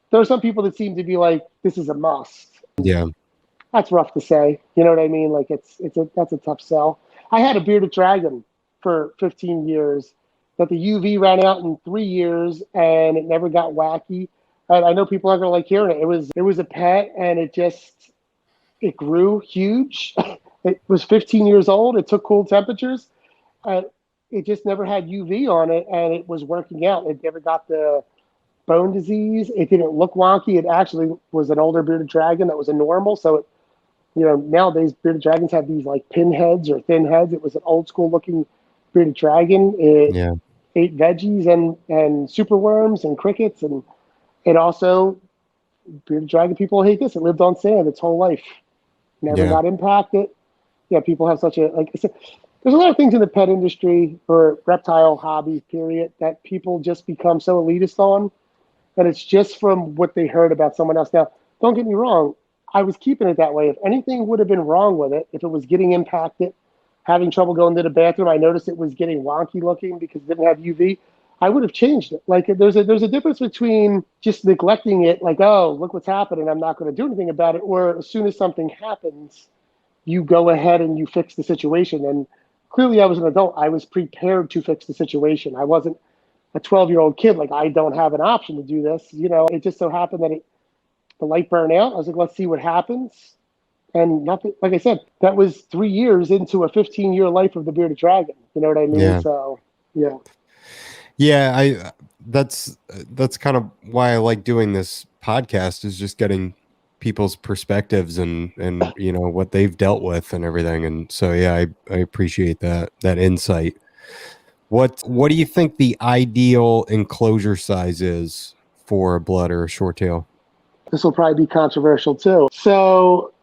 there are some people that seem to be like, this is a must. Yeah. That's rough to say. You know what I mean? Like that's a tough sell. I had a bearded dragon for 15 years that the UV ran out in 3 years and it never got wacky. And I know people aren't gonna like hearing it. It was a pet and it grew huge. It was 15 years old. It took cool temperatures. Uh, it just never had UV on it, and it was working out. It never got the bone disease. It didn't look wonky. It actually was an older bearded dragon that was a normal. So nowadays bearded dragons have these like pin heads or thin heads. It was an old school looking bearded dragon. It Yeah. ate veggies and superworms and crickets, and it also bearded dragon people hate this. It lived on sand its whole life, never Yeah. got impacted. Yeah, people have such a like. There's a lot of things in the pet industry or reptile hobby period that people just become so elitist on, and it's just from what they heard about someone else. Now, don't get me wrong. I was keeping it that way. If anything would have been wrong with it, if it was getting impacted, having trouble going to the bathroom, I noticed it was getting wonky looking because it didn't have UV, I would have changed it. Like there's a difference between just neglecting it, like, oh, look what's happening, I'm not going to do anything about it, or as soon as something happens, you go ahead and you fix the situation. And clearly I was an adult. I was prepared to fix the situation. I wasn't a 12-year-old kid, like I don't have an option to do this. It just so happened that the light burn out. I was like, let's see what happens. And nothing, like I said, that was 3 years into a 15-year life of the bearded dragon. You know what I mean? Yeah. So, yeah. Yeah, that's kind of why I like doing this podcast, is just getting people's perspectives and you know what they've dealt with and everything. And so yeah, I appreciate that insight. What do you think the ideal enclosure size is for a blood or a short tail? This will probably be controversial too. So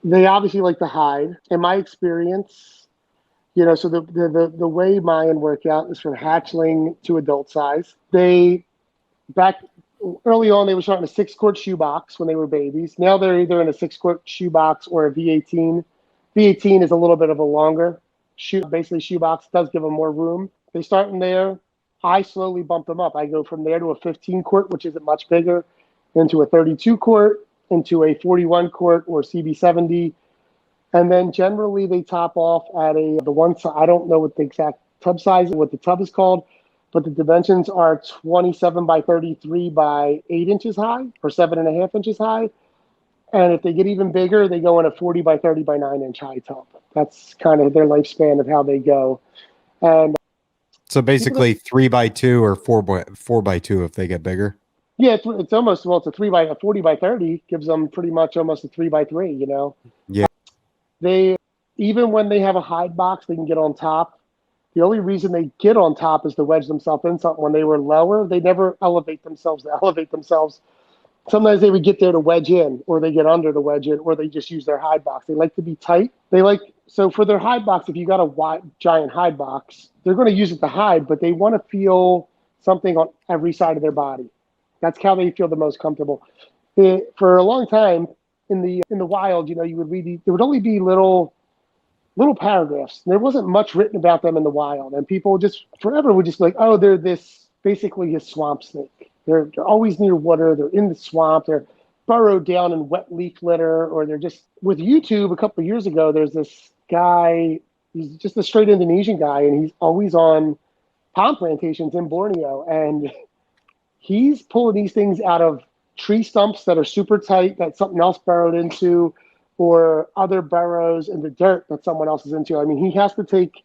they obviously like to hide. In my experience, so the way mine work out is from hatchling to adult size. Back early on, they were starting a 6-quart shoebox when they were babies. Now they're either in a 6-quart shoebox or a V18. V18 is a little bit of a longer basically shoebox. It does give them more room. They start in there. I slowly bump them up. I go from there to a 15-quart, which isn't much bigger, into a 32-quart, into a 41-quart or CB70. And then generally they top off at the one side. I don't know what the exact tub size, what the tub is called, but the dimensions are 27 by 33 by 8 inches high or 7.5 inches high. And if they get even bigger, they go in a 40 by 30 by 9 inch high tub. That's kind of their lifespan of how they go. And So basically 3x2 or 4x2 if they get bigger. yeah, it's almost, well, it's a 40 by 30 gives them pretty much almost a 3x3, Yeah. They, even when they have a hide box, they can get on top. The only reason they get on top is to wedge themselves in something. When they were lower, they never elevate themselves to elevate themselves. Sometimes they would get there to wedge in, or they get under to wedge in, or they just use their hide box. They like to be tight. So for their hide box, if you got a wide, giant hide box, they're going to use it to hide, but they want to feel something on every side of their body. That's how they feel the most comfortable. For a long time in the wild, you would read there would only be little paragraphs. There wasn't much written about them in the wild, and people just forever would just be like, oh, they're this basically a swamp snake. They're always near water. They're in the swamp. They're burrowed down in wet leaf litter, or they're just with YouTube. A couple of years ago, there's this guy. He's just a straight Indonesian guy, and he's always on palm plantations in Borneo, and he's pulling these things out of tree stumps that are super tight that something else burrowed into, or other burrows in the dirt that someone else is into. I mean, he has to take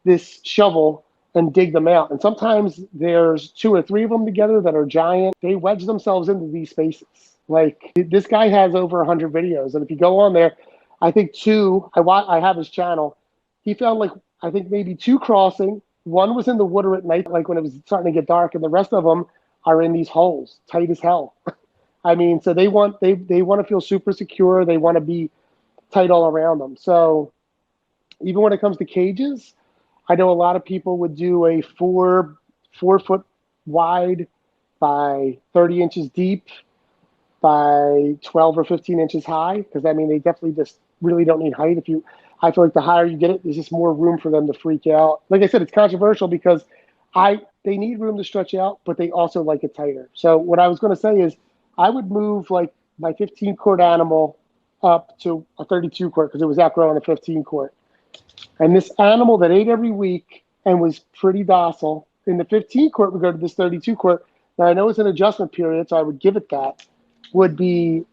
this shovel and dig them out. And sometimes there's 2 or 3 of them together that are giant. They wedge themselves into these spaces. Like, this guy has over 100 videos. And if you go on there, I think 2, I have his channel. He found I think maybe 2 crossing. 1 was in the water at night, like when it was starting to get dark. And the rest of them are in these holes, tight as hell. I mean, so they want to feel super secure. They want to be tight all around them. So even when it comes to cages, I know a lot of people would do a 4 foot wide by 30 inches deep by 12 or 15 inches high, because I mean, they definitely just really don't need height. I feel like the higher you get it, there's just more room for them to freak out. Like I said, it's controversial because they need room to stretch out, but they also like it tighter. So what I was going to say is I would move like my 15-quart animal up to a 32-quart because it was outgrowing a 15-quart. And this animal that ate every week and was pretty docile, in the 15-quart would go to this 32-quart. Now, I know it's an adjustment period, so I would give it that, would be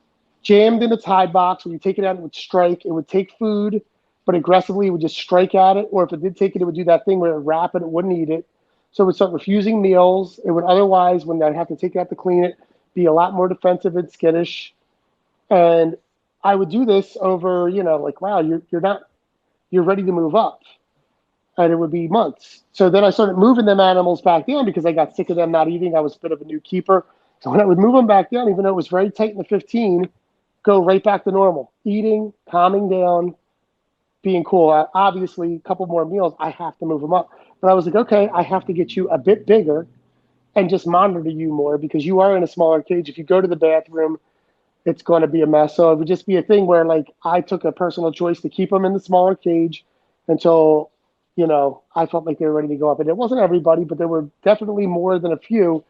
jammed in its hide box. When you take it out, it would strike. It would take food, but aggressively it would just strike at it. Or if it did take it, it would do that thing where it would wrap it, it wouldn't eat it. So it would start refusing meals. It would otherwise, when I'd have to take it out to clean it, be a lot more defensive and skittish. And I would do this over, wow, you're ready to move up. And it would be months. So then I started moving them animals back down because I got sick of them not eating. I was a bit of a new keeper. So when I would move them back down, even though it was very tight in the 15, go right back to normal. Eating, calming down, being cool. Obviously, a couple more meals, I have to move them up. But I was like, okay, I have to get you a bit bigger and just monitor you more because you are in a smaller cage. If you go to the bathroom, it's going to be a mess. So it would just be a thing where I took a personal choice to keep them in the smaller cage until, I felt like they were ready to go up. And it wasn't everybody, but there were definitely more than a few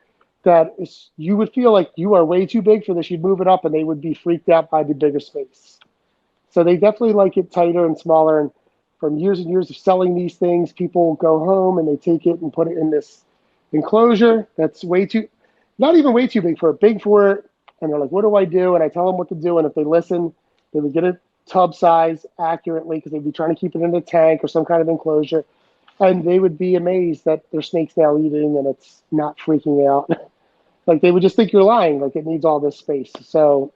that you would feel like you are way too big for this. You'd move it up and they would be freaked out by the bigger space. So they definitely like it tighter and smaller. And from years and years of selling these things, people go home and they take it and put it in this enclosure that's not even way too big for it, big for it. and they're like, what do I do? And I tell them what to do. And if they listen, they would get a tub size accurately because they'd be trying to keep it in a tank or some kind of enclosure. And they would be amazed that their snake's now eating and it's not freaking out. Like they would just think you're lying, like it needs all this space. So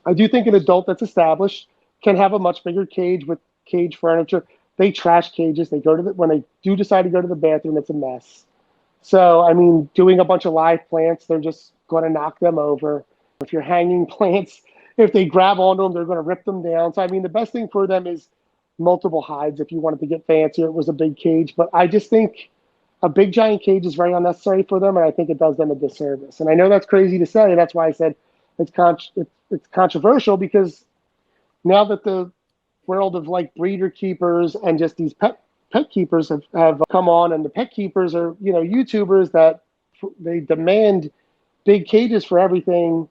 I do think an adult that's established can have a much bigger cage with cage furniture. They trash cages. They go to when they do decide to go to the bathroom, it's a mess. So, I mean, doing a bunch of live plants, they're just going to knock them over. If you're hanging plants, if they grab onto them, they're going to rip them down. So, I mean, the best thing for them is multiple hides. If you wanted to get fancier, it was a big cage. But I just think a big giant cage is very unnecessary for them, and I think it does them a disservice. And I know that's crazy to say. That's why I said it's controversial, because now that the world of like breeder keepers and just these pet keepers have come on, and the pet keepers are, you know, YouTubers that they demand big cages for everything.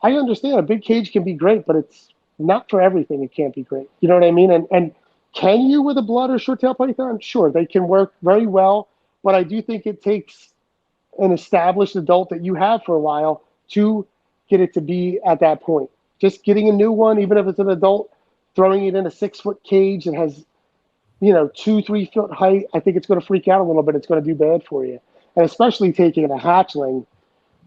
I understand a big cage can be great, but it's not for everything. It can't be great. You know what I mean? And can you with a blood or short tail python? Sure, they can work very well, but I do think it takes an established adult that you have for a while to get it to be at that point. Just getting a new one, even if it's an adult, throwing it in a 6-foot cage that has, you know, 2-3 foot height, I think it's going to freak out a little bit. It's going to do bad for you. And especially taking a hatchling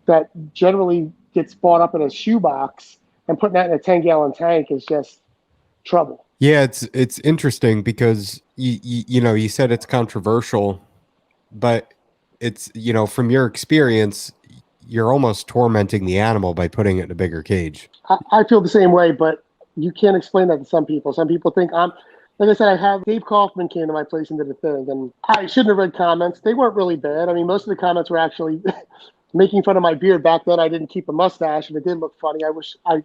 that generally gets bought up in a shoebox and putting that in a 10-gallon tank is just trouble. Yeah, it's interesting because you know, you said it's controversial, but it's, you know, from your experience, you're almost tormenting the animal by putting it in a bigger cage. I feel the same way, but you can't explain that to some people. Some people think I'm, like I said, I have Dave Kaufman came to my place and did a thing, and I shouldn't have read comments. They weren't really bad. I mean, most of the comments were actually making fun of my beard. Back then, I didn't keep a mustache, and it did look funny. I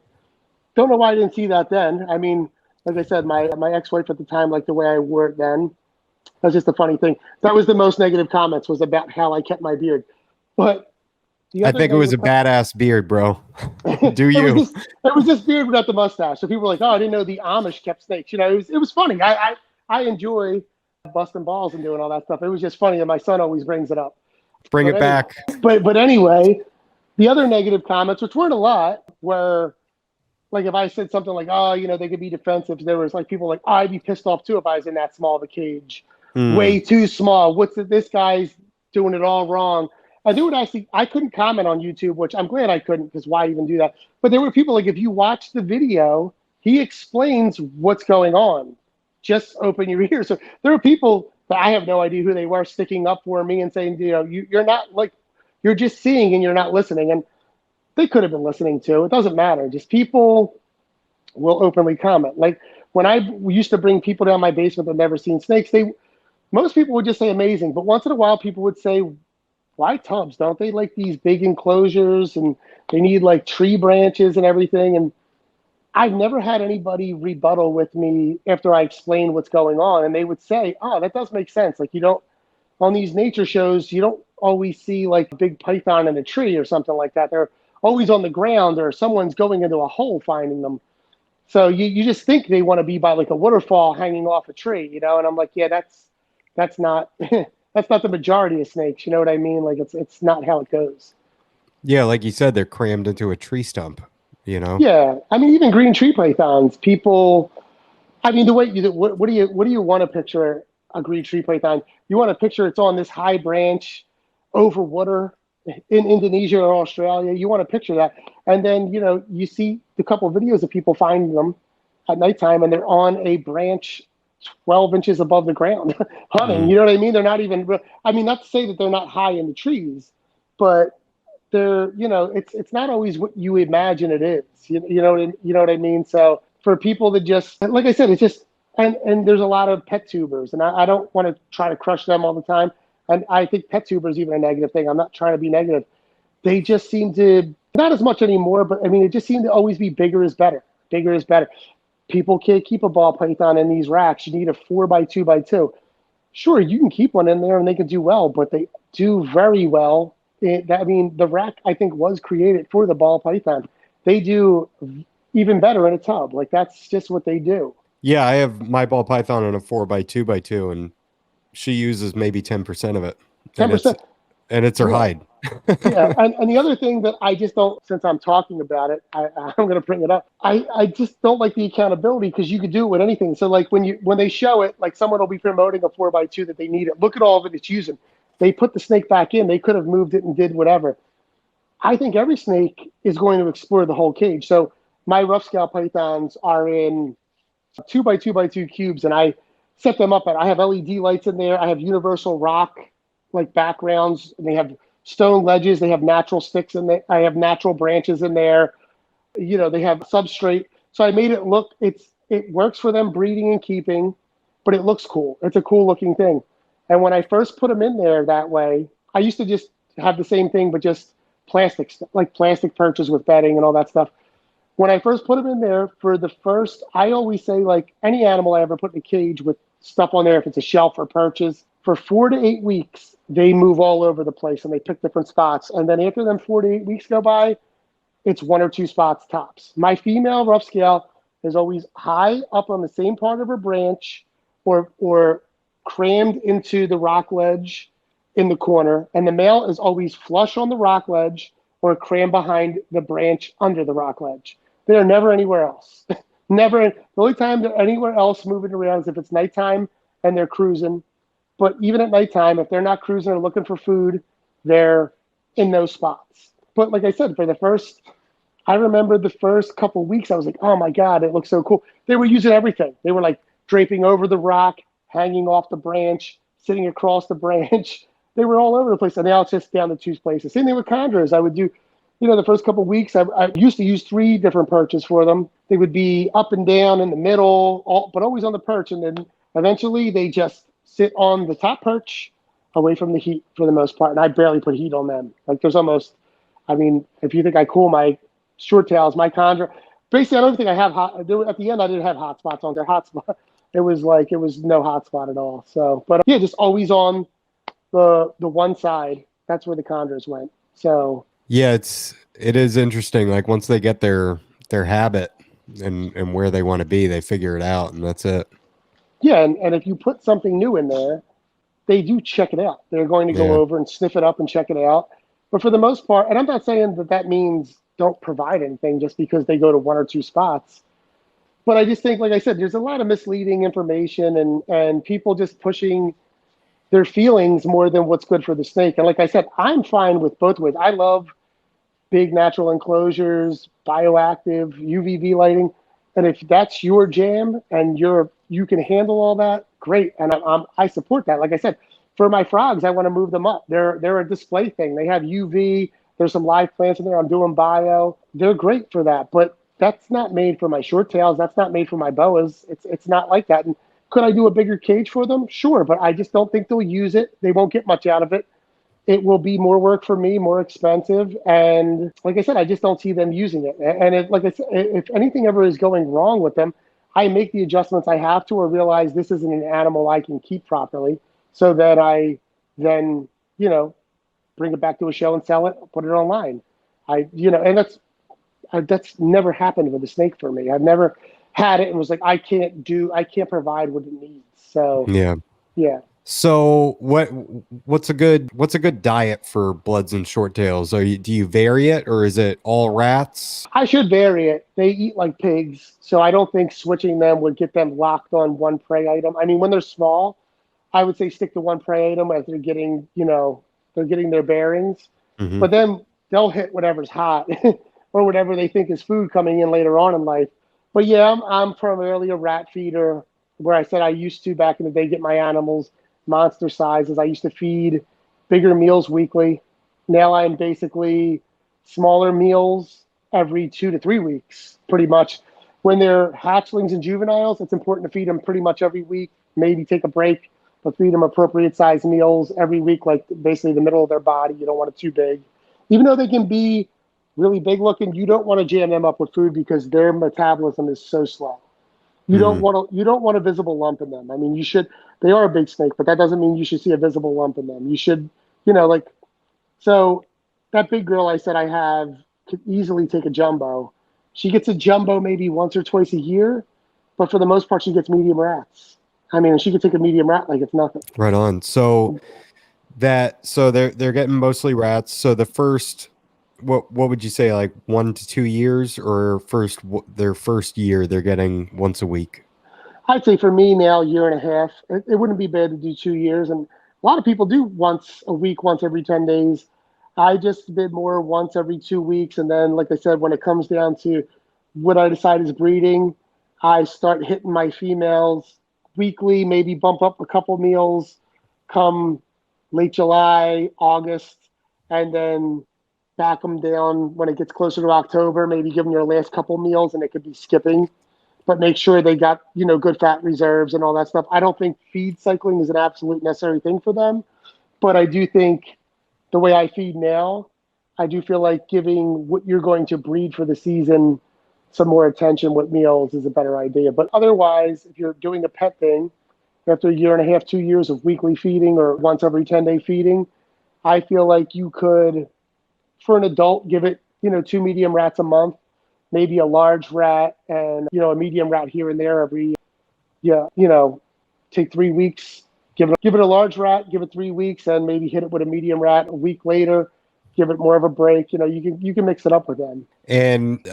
don't know why I didn't see that then. I mean, like I said, my ex-wife at the time liked the way I wore it then. That's just a funny thing. That was the most negative comments, was about how I kept my beard. But I think it was a badass beard, bro. Do you? It was just beard without the mustache. So people were like, "Oh, I didn't know the Amish kept snakes." You know, it was funny. I enjoy busting balls and doing all that stuff. It was just funny, and my son always brings it up. Bring it back. But anyway, the other negative comments, which weren't a lot, were like if I said something like, "Oh, you know, they could be defensive." There was like people like, oh, "I'd be pissed off too if I was in that small of a cage. Way too small. This guy's doing it all wrong." And they would actually, I couldn't comment on YouTube, which I'm glad I couldn't, because why even do that? But there were people like, if you watch the video, he explains what's going on. Just open your ears. So there are people that I have no idea who they were sticking up for me and saying, you know, you're not like, you're just seeing and you're not listening. And they could have been listening too. It doesn't matter. Just people will openly comment. Like when I used to bring people down my basement that never seen snakes, most people would just say amazing. But once in a while, people would say, why tubs? Don't they like these big enclosures, and they need like tree branches and everything? And I've never had anybody rebuttal with me after I explain what's going on. And they would say, oh, that does make sense. Like you don't, on these nature shows, you don't always see like a big python in a tree or something like that. They're always on the ground, or someone's going into a hole finding them. So you just think they want to be by like a waterfall hanging off a tree, you know? And I'm like, yeah, that's not that's not the majority of snakes. You know what I mean? Like it's not how it goes. Yeah, like you said, they're crammed into a tree stump, you know? Yeah. I mean, even green tree pythons, people, I mean, the way what do you want to picture a green tree python? You want to picture it's on this high branch over water in Indonesia or Australia. You want to picture that. And then, you know, you see a couple of videos of people finding them at nighttime, and they're on a branch 12 inches above the ground hunting. You know what I mean? They're not even, I mean, not to say that they're not high in the trees, but they're, you know, it's not always what you imagine it is. You know what I mean? So for people that just, like I said, it's just, and there's a lot of pet tubers, and I don't want to try to crush them all the time. And I think pet tuber is even a negative thing. I'm not trying to be negative. They just seem to, not as much anymore, but I mean, it just seemed to always be bigger is better. Bigger is better. People can't keep a ball python in these racks. You need a 4x2x2. Sure, you can keep one in there and they can do well, but they do very well. I mean, the rack, I think, was created for the ball python. They do even better in a tub. Like, that's just what they do. Yeah, I have my ball python on a 4x2x2, and she uses maybe 10% of it. 10%. And it's her hide. Yeah, and the other thing that I just don't, since I'm talking about it, I'm going to bring it up. I just don't like the accountability because you could do it with anything. So like when they show it, like someone will be promoting a 4x2 that they need it. Look at all of it it's using. They put the snake back in. They could have moved it and did whatever. I think every snake is going to explore the whole cage. So my rough scale pythons are in 2x2x2 cubes, and I set them up. I have LED lights in there. I have universal rock like backgrounds, and they have stone ledges. They have natural sticks in there. I have natural branches in there. You know, they have substrate. So I made it look. It works for them breeding and keeping, but it looks cool. It's a cool looking thing. And when I first put them in there that way, I used to just have the same thing, but just plastic, like plastic perches with bedding and all that stuff. When I first put them in there for the first, I always say like any animal I ever put in a cage with stuff on there, if it's a shelf or perches, for 4 to 8 weeks, they move all over the place and they pick different spots. And then after them 4 to 8 weeks go by, it's 1 or 2 spots tops. My female rough scale is always high up on the same part of her branch or crammed into the rock ledge in the corner. And the male is always flush on the rock ledge or crammed behind the branch under the rock ledge. They're never anywhere else. Never. The only time they're anywhere else moving around is if it's nighttime and they're cruising. But even at nighttime, if they're not cruising or looking for food, they're in those spots. But like I said, I remember the first couple of weeks, I was like, oh my God, it looks so cool. They were using everything. They were like draping over the rock, hanging off the branch, sitting across the branch. They were all over the place. And now it's just down to 2 places. Same thing with chondros. I would do, the first couple of weeks, I used to use 3 different perches for them. They would be up and down in the middle, but always on the perch. And then eventually they just sit on the top perch away from the heat for the most part. And I barely put heat on them. Like there's almost, if you think I cool my short tails, my chondro, basically I don't think I have at the end I didn't have hot spots on there. Hot spot. It was no hot spot at all. So, but yeah, just always on the one side. That's where the chondros went. So Yeah, it is interesting. Like once they get their habit and where they want to be, they figure it out, and that's it. yeah, and if you put something new in there, they do check it out. They're going to go over and sniff it up and check it out. But for the most part, and I'm not saying that means don't provide anything just because they go to 1 or 2 spots. But I just think, like I said, there's a lot of misleading information and people just pushing their feelings more than what's good for the snake. And like I said, I'm fine with both ways. I love big natural enclosures, bioactive, UVB lighting. And if that's your jam and you can handle all that, great. And I support that. Like I said, for my frogs, I want to move them up. They're a display thing. They have UV. There's some live plants in there. I'm doing bio. They're great for that. But that's not made for my short tails. That's not made for my boas. It's not like that. And could I do a bigger cage for them? Sure, but I just don't think they'll use it. They won't get much out of it. It will be more work for me, more expensive. And like I said, I just don't see them using it. And like I said, if anything ever is going wrong with them, I make the adjustments I have to or realize this isn't an animal I can keep properly so that I then, bring it back to a show and sell it, put it online. And that's never happened with a snake for me. I've never had it and was like, I can't provide what it needs. So yeah. So what's a good diet for bloods and short tails? Do you vary it, or is it all rats? I should vary it. They eat like pigs, so I don't think switching them would get them locked on one prey item. I mean, when they're small, I would say stick to one prey item as they're getting, they're getting their bearings. Mm-hmm. But then they'll hit whatever's hot or whatever they think is food coming in later on in life. But yeah, I'm primarily a rat feeder, where I said I used to back in the day get my animals monster sizes. I used to feed bigger meals weekly. Now I'm basically smaller meals every 2 to 3 weeks, pretty much. When they're hatchlings and juveniles, it's important to feed them pretty much every week, maybe take a break, but feed them appropriate size meals every week, like basically the middle of their body. You don't want it too big. Even though they can be really big looking, you don't want to jam them up with food because their metabolism is so slow. You don't want a visible lump in them. I mean, you should. They are a big snake, but that doesn't mean you should see a visible lump in them. You should, So that big girl I said I have could easily take a jumbo. She gets a jumbo maybe once or twice a year, but for the most part, she gets medium rats. I mean, she could take a medium rat like it's nothing. Right on. So That so they're getting mostly rats. So the first, what would you say, like 1 to 2 years, or their first year they're getting once a week? I'd say for me now, year and a half. It wouldn't be bad to do 2 years, and a lot of people do once a week, once every 10 days. I just did more once every 2 weeks, and then, like I said, when it comes down to what I decide is breeding, I start hitting my females weekly, maybe bump up a couple meals come late July, August, and then back them down when it gets closer to October. Maybe give them their last couple meals, and it could be skipping, but make sure they got good fat reserves and all that stuff. I don't think feed cycling is an absolute necessary thing for them, but I do think the way I feed now, I do feel like giving what you're going to breed for the season some more attention with meals is a better idea. But otherwise, if you're doing a pet thing, after a year and a half, 2 years of weekly feeding or once every 10-day feeding, I feel like you could, for an adult, give it, two medium rats a month, maybe a large rat and, a medium rat here and there every, yeah, take 3 weeks, give it a large rat, give it 3 weeks, and maybe hit it with a medium rat a week later, give it more of a break. You can mix it up with them. And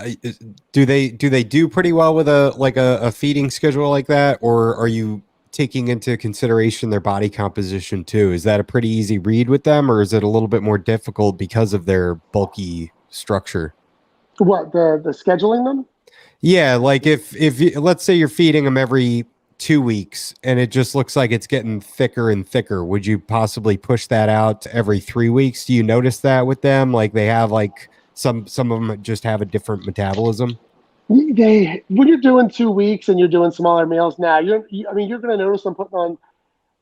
do they do pretty well with a feeding schedule like that, or are you taking into consideration their body composition too? Is that a pretty easy read with them, or is it a little bit more difficult because of their bulky structure? What, the scheduling them? Yeah, like if you, let's say you're feeding them every 2 weeks and it just looks like it's getting thicker and thicker, would you possibly push that out to every 3 weeks? Do you notice that with them? Like they have like some of them just have a different metabolism. When you're doing 2 weeks and you're doing smaller meals, now I mean, you're going to notice them putting on.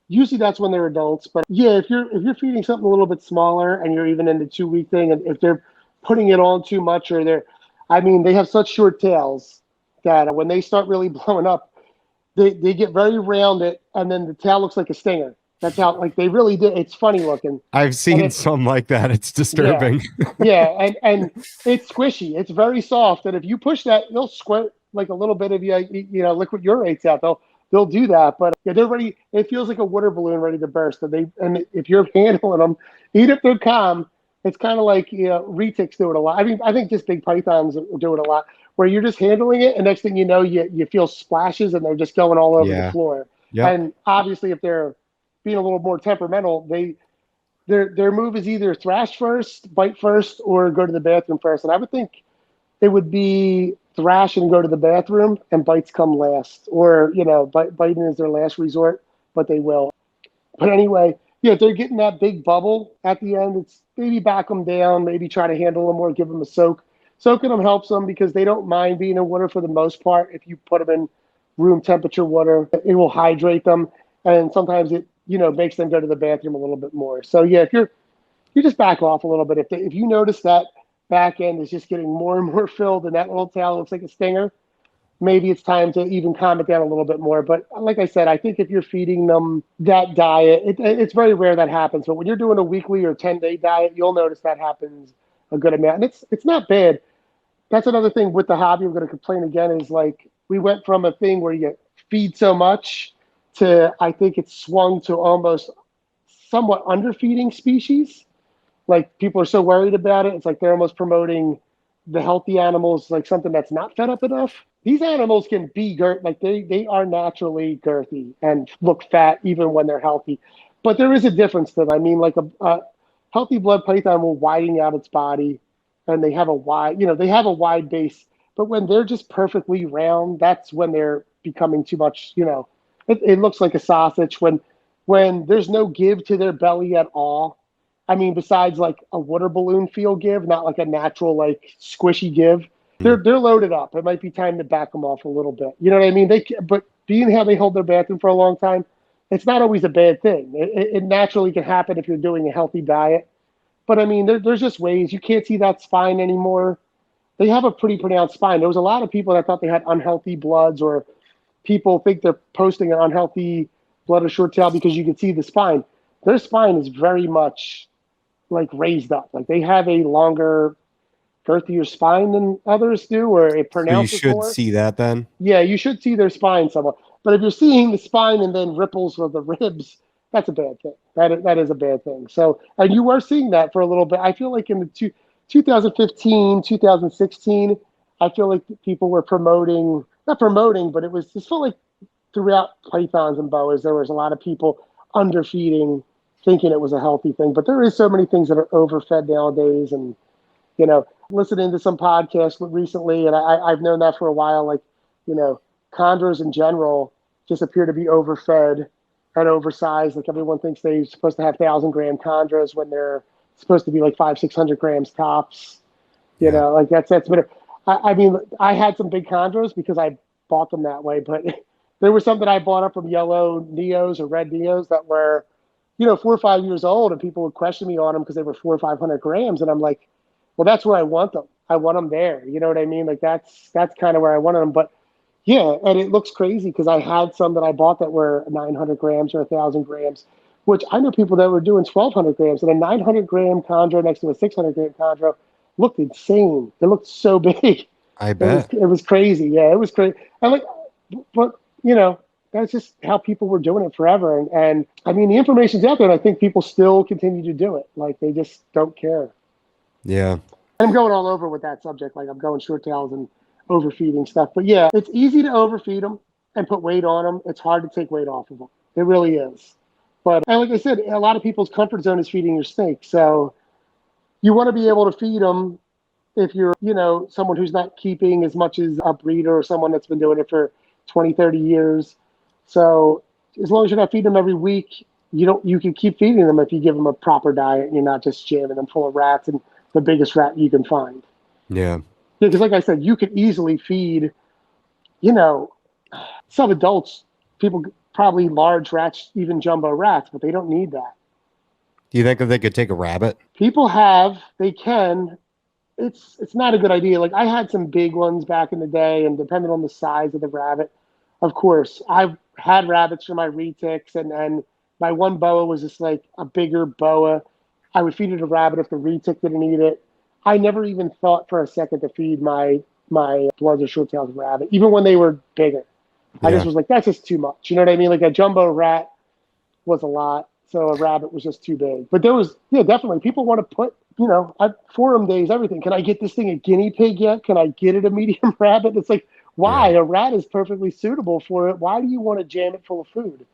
Usually that's when they're adults, but yeah, if you're feeding something a little bit smaller and you're even in the 2 week thing, and if they're putting it on too much, or I mean, they have such short tails that when they start really blowing up, they get very rounded, and then the tail looks like a stinger. That's how, like, they really do. It's funny looking, I've and seen it's some like that. It's yeah, disturbing. yeah, and it's squishy. It's very soft, and if you push that, they'll squirt like a little bit of liquid urates out. They'll do that, but yeah, they're ready. It feels like a water balloon ready to burst. And if you're handling them, even if they're calm, it's kind of like retics do it a lot. I mean, I think just big pythons do it a lot, where you're just handling it, and next thing you know, you feel splashes, and they're just going all over the Yeah. floor. Yep. And obviously, if they're being a little more temperamental, their move is either thrash first, bite first, or go to the bathroom first. And I would think it would be thrash and go to the bathroom, and bites come last, or biting is their last resort, but they will. But anyway, yeah, if they're getting that big bubble at the end, it's maybe back them down, maybe try to handle them or give them a soak. Soaking them helps them because they don't mind being in water for the most part. If you put them in room temperature water, it will hydrate them, and sometimes it makes them go to the bathroom a little bit more. So yeah, if you just back off a little bit. If you notice that back end is just getting more and more filled, and that little tail looks like a stinger, maybe it's time to even calm it down a little bit more. But like I said, I think if you're feeding them that diet, it's very rare that happens. But when you're doing a weekly or 10-day diet, you'll notice that happens a good amount. And it's not bad. That's another thing with the hobby. I'm going to complain again is, like, we went from a thing where you feed so much to, I think it's swung to almost somewhat underfeeding species. Like, people are so worried about it. It's like they're almost promoting the healthy animals like something that's not fed up enough. These animals can be like they are naturally girthy and look fat even when they're healthy. But there is a difference to them. I mean, like a healthy blood python will widen out its body, and they have a wide base. But when they're just perfectly round, that's when they're becoming too much. It looks like a sausage when there's no give to their belly at all. I mean, besides like a water balloon feel give, not like a natural like squishy give. They're loaded up. It might be time to back them off a little bit. You know what I mean? But being how they hold their bathroom for a long time, it's not always a bad thing. It naturally can happen if you're doing a healthy diet. But I mean, there's just ways. You can't see that spine anymore. They have a pretty pronounced spine. There was a lot of people that thought they had unhealthy bloods, or people think they're posting an unhealthy blood or short tail because you can see the spine. Their spine is very much like raised up. Like, they have a longer, girthier spine than others do, or it So you pronounces should more. see that then. Yeah, you should see their spine somewhat. But if you're seeing the spine and then ripples of the ribs, that's a bad thing. That is a bad thing. So, and you were seeing that for a little bit. I feel like in the 2015, 2016, I feel like people were promoting, not promoting, but it was just felt like throughout pythons and boas, there was a lot of people underfeeding, thinking it was a healthy thing. But there is so many things that are overfed nowadays. And, listening to some podcasts recently, and I've known that for a while, like, chondros in general just appear to be overfed and oversized. Like everyone thinks they're supposed to have 1,000-gram chondros when they're supposed to be like 500-600 grams tops. Yeah. Like that's been. I mean, I had some big chondros because I bought them that way, but there were some that I bought up from yellow neos or red neos that were, 4 or 5 years old, and people would question me on them because they were 400 or 500 grams, and I'm like, well, that's where I want them. I want them there. You know what I mean? Like that's kind of where I wanted them. But yeah, and it looks crazy because I had some that I bought that were 900 grams or 1,000 grams, which I know people that were doing 1,200 grams, and a 900-gram chondro next to a 600-gram chondro looked insane. It looked so big. I bet. It was crazy. Yeah, it was crazy. But that's just how people were doing it forever. And I mean, the information's out there, and I think people still continue to do it. Like they just don't care. Yeah. I'm going all over with that subject. Like I'm going short tails and overfeeding stuff. But yeah, it's easy to overfeed them and put weight on them. It's hard to take weight off of them. It really is. And like I said, a lot of people's comfort zone is feeding your snake. So you want to be able to feed them if you're, someone who's not keeping as much as a breeder or someone that's been doing it for 20, 30 years. So as long as you're not feeding them every week, you can keep feeding them if you give them a proper diet and you're not just jamming them full of rats and the biggest rat you can find. Yeah. Because like I said, you could easily feed, some adults, people probably large rats, even jumbo rats, but they don't need that. Do you think that they could take a rabbit? They can. It's not a good idea. Like I had some big ones back in the day, and depending on the size of the rabbit, of course, I've had rabbits for my retics, and my one boa was just like a bigger boa. I would feed it a rabbit if the retic didn't eat it. I never even thought for a second to feed my bloods or short tails rabbit, even when they were bigger. I just was like, that's just too much. You know what I mean? Like a jumbo rat was a lot, so a rabbit was just too big. But there was, definitely people want to put, forum days, everything. Can I get this thing a guinea pig yet? Can I get it a medium rabbit? It's like, why? A rat is perfectly suitable for it. Why do you want to jam it full of food?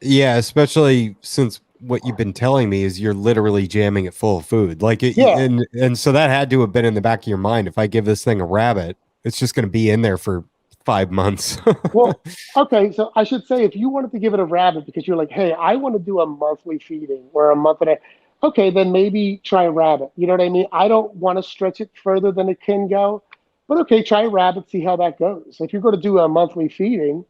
Yeah, especially since what you've been telling me is you're literally jamming it full of food. Like it, Yeah. and so that had to have been in the back of your mind. If I give this thing a rabbit, it's just going to be in there for 5 months. Well, okay, so I should say if you wanted to give it a rabbit because you're like, hey, I want to do a monthly feeding or a month and a, okay, then maybe try a rabbit. You know what I mean? I don't want to stretch it further than it can go, but okay, try a rabbit, see how that goes. If you're going to do a monthly feeding,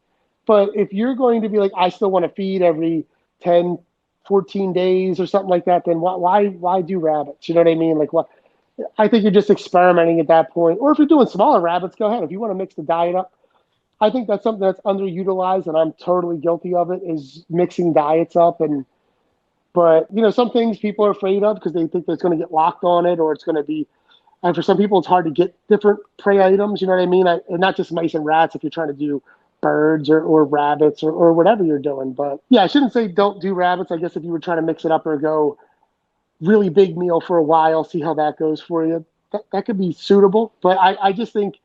but if you're going to be like, I still want to feed every 10, 14 days or something like that, then why do rabbits? You know what I mean? Like what? I think you're just experimenting at that point. Or if you're doing smaller rabbits, go ahead. If you want to mix the diet up, I think that's something that's underutilized, and I'm totally guilty of it, is mixing diets up. But some things people are afraid of because they think that it's going to get locked on it, or it's going to be, and for some people, it's hard to get different prey items. You know what I mean? And not just mice and rats if you're trying to do birds or rabbits or whatever you're doing. But yeah, I shouldn't say don't do rabbits. I guess if you were trying to mix it up or go really big meal for a while, see how that goes for you, that could be suitable. But I just think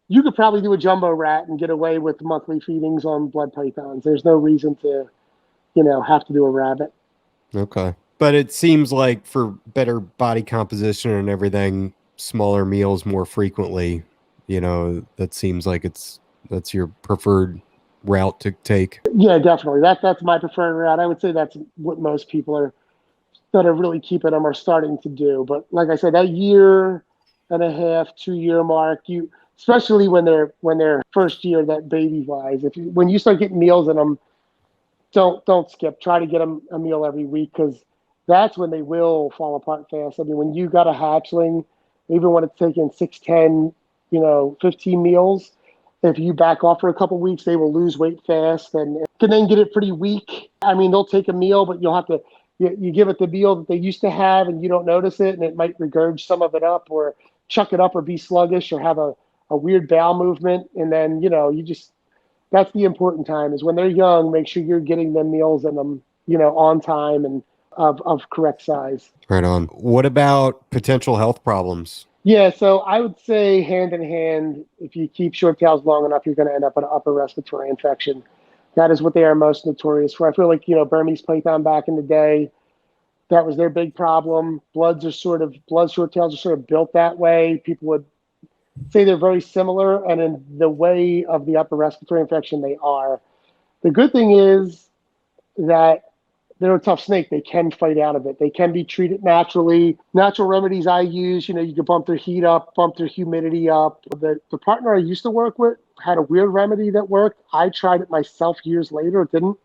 you could probably do a jumbo rat and get away with monthly feedings on blood pythons. There's no reason to, have to do a rabbit. Okay. But it seems like for better body composition and everything, smaller meals more frequently, that seems like that's your preferred route to take. Yeah, definitely. That's my preferred route. I would say that's what most people that are really keeping them are starting to do. But like I said, that year and a half, 2 year mark, especially when they're first year, that baby wise, when you start getting meals in them, don't skip. Try to get them a meal every week, because that's when they will fall apart fast. I mean, when you got a hatchling, even when it's taking 6, 10, 15 meals, if you back off for a couple of weeks, they will lose weight fast and can then get it pretty weak. I mean, they'll take a meal, but you'll have to, you give it the meal that they used to have and you don't notice it, and it might regurge some of it up or chuck it up or be sluggish or have a weird bowel movement. And then, that's the important time, is when they're young, make sure you're getting them meals in them, on time and of correct size. Right on. What about potential health problems? Yeah, so I would say hand in hand, if you keep short tails long enough, you're going to end up with an upper respiratory infection. That is what they are most notorious for. I feel like, Burmese python back in the day, that was their big problem. Blood short tails are sort of built that way. People would say they're very similar, and in the way of the upper respiratory infection, they are. The good thing is that they're a tough snake. They can fight out of it. They can be treated naturally. Natural remedies I use, you can bump their heat up, bump their humidity up. The partner I used to work with had a weird remedy that worked. I tried it myself years later. It didn't.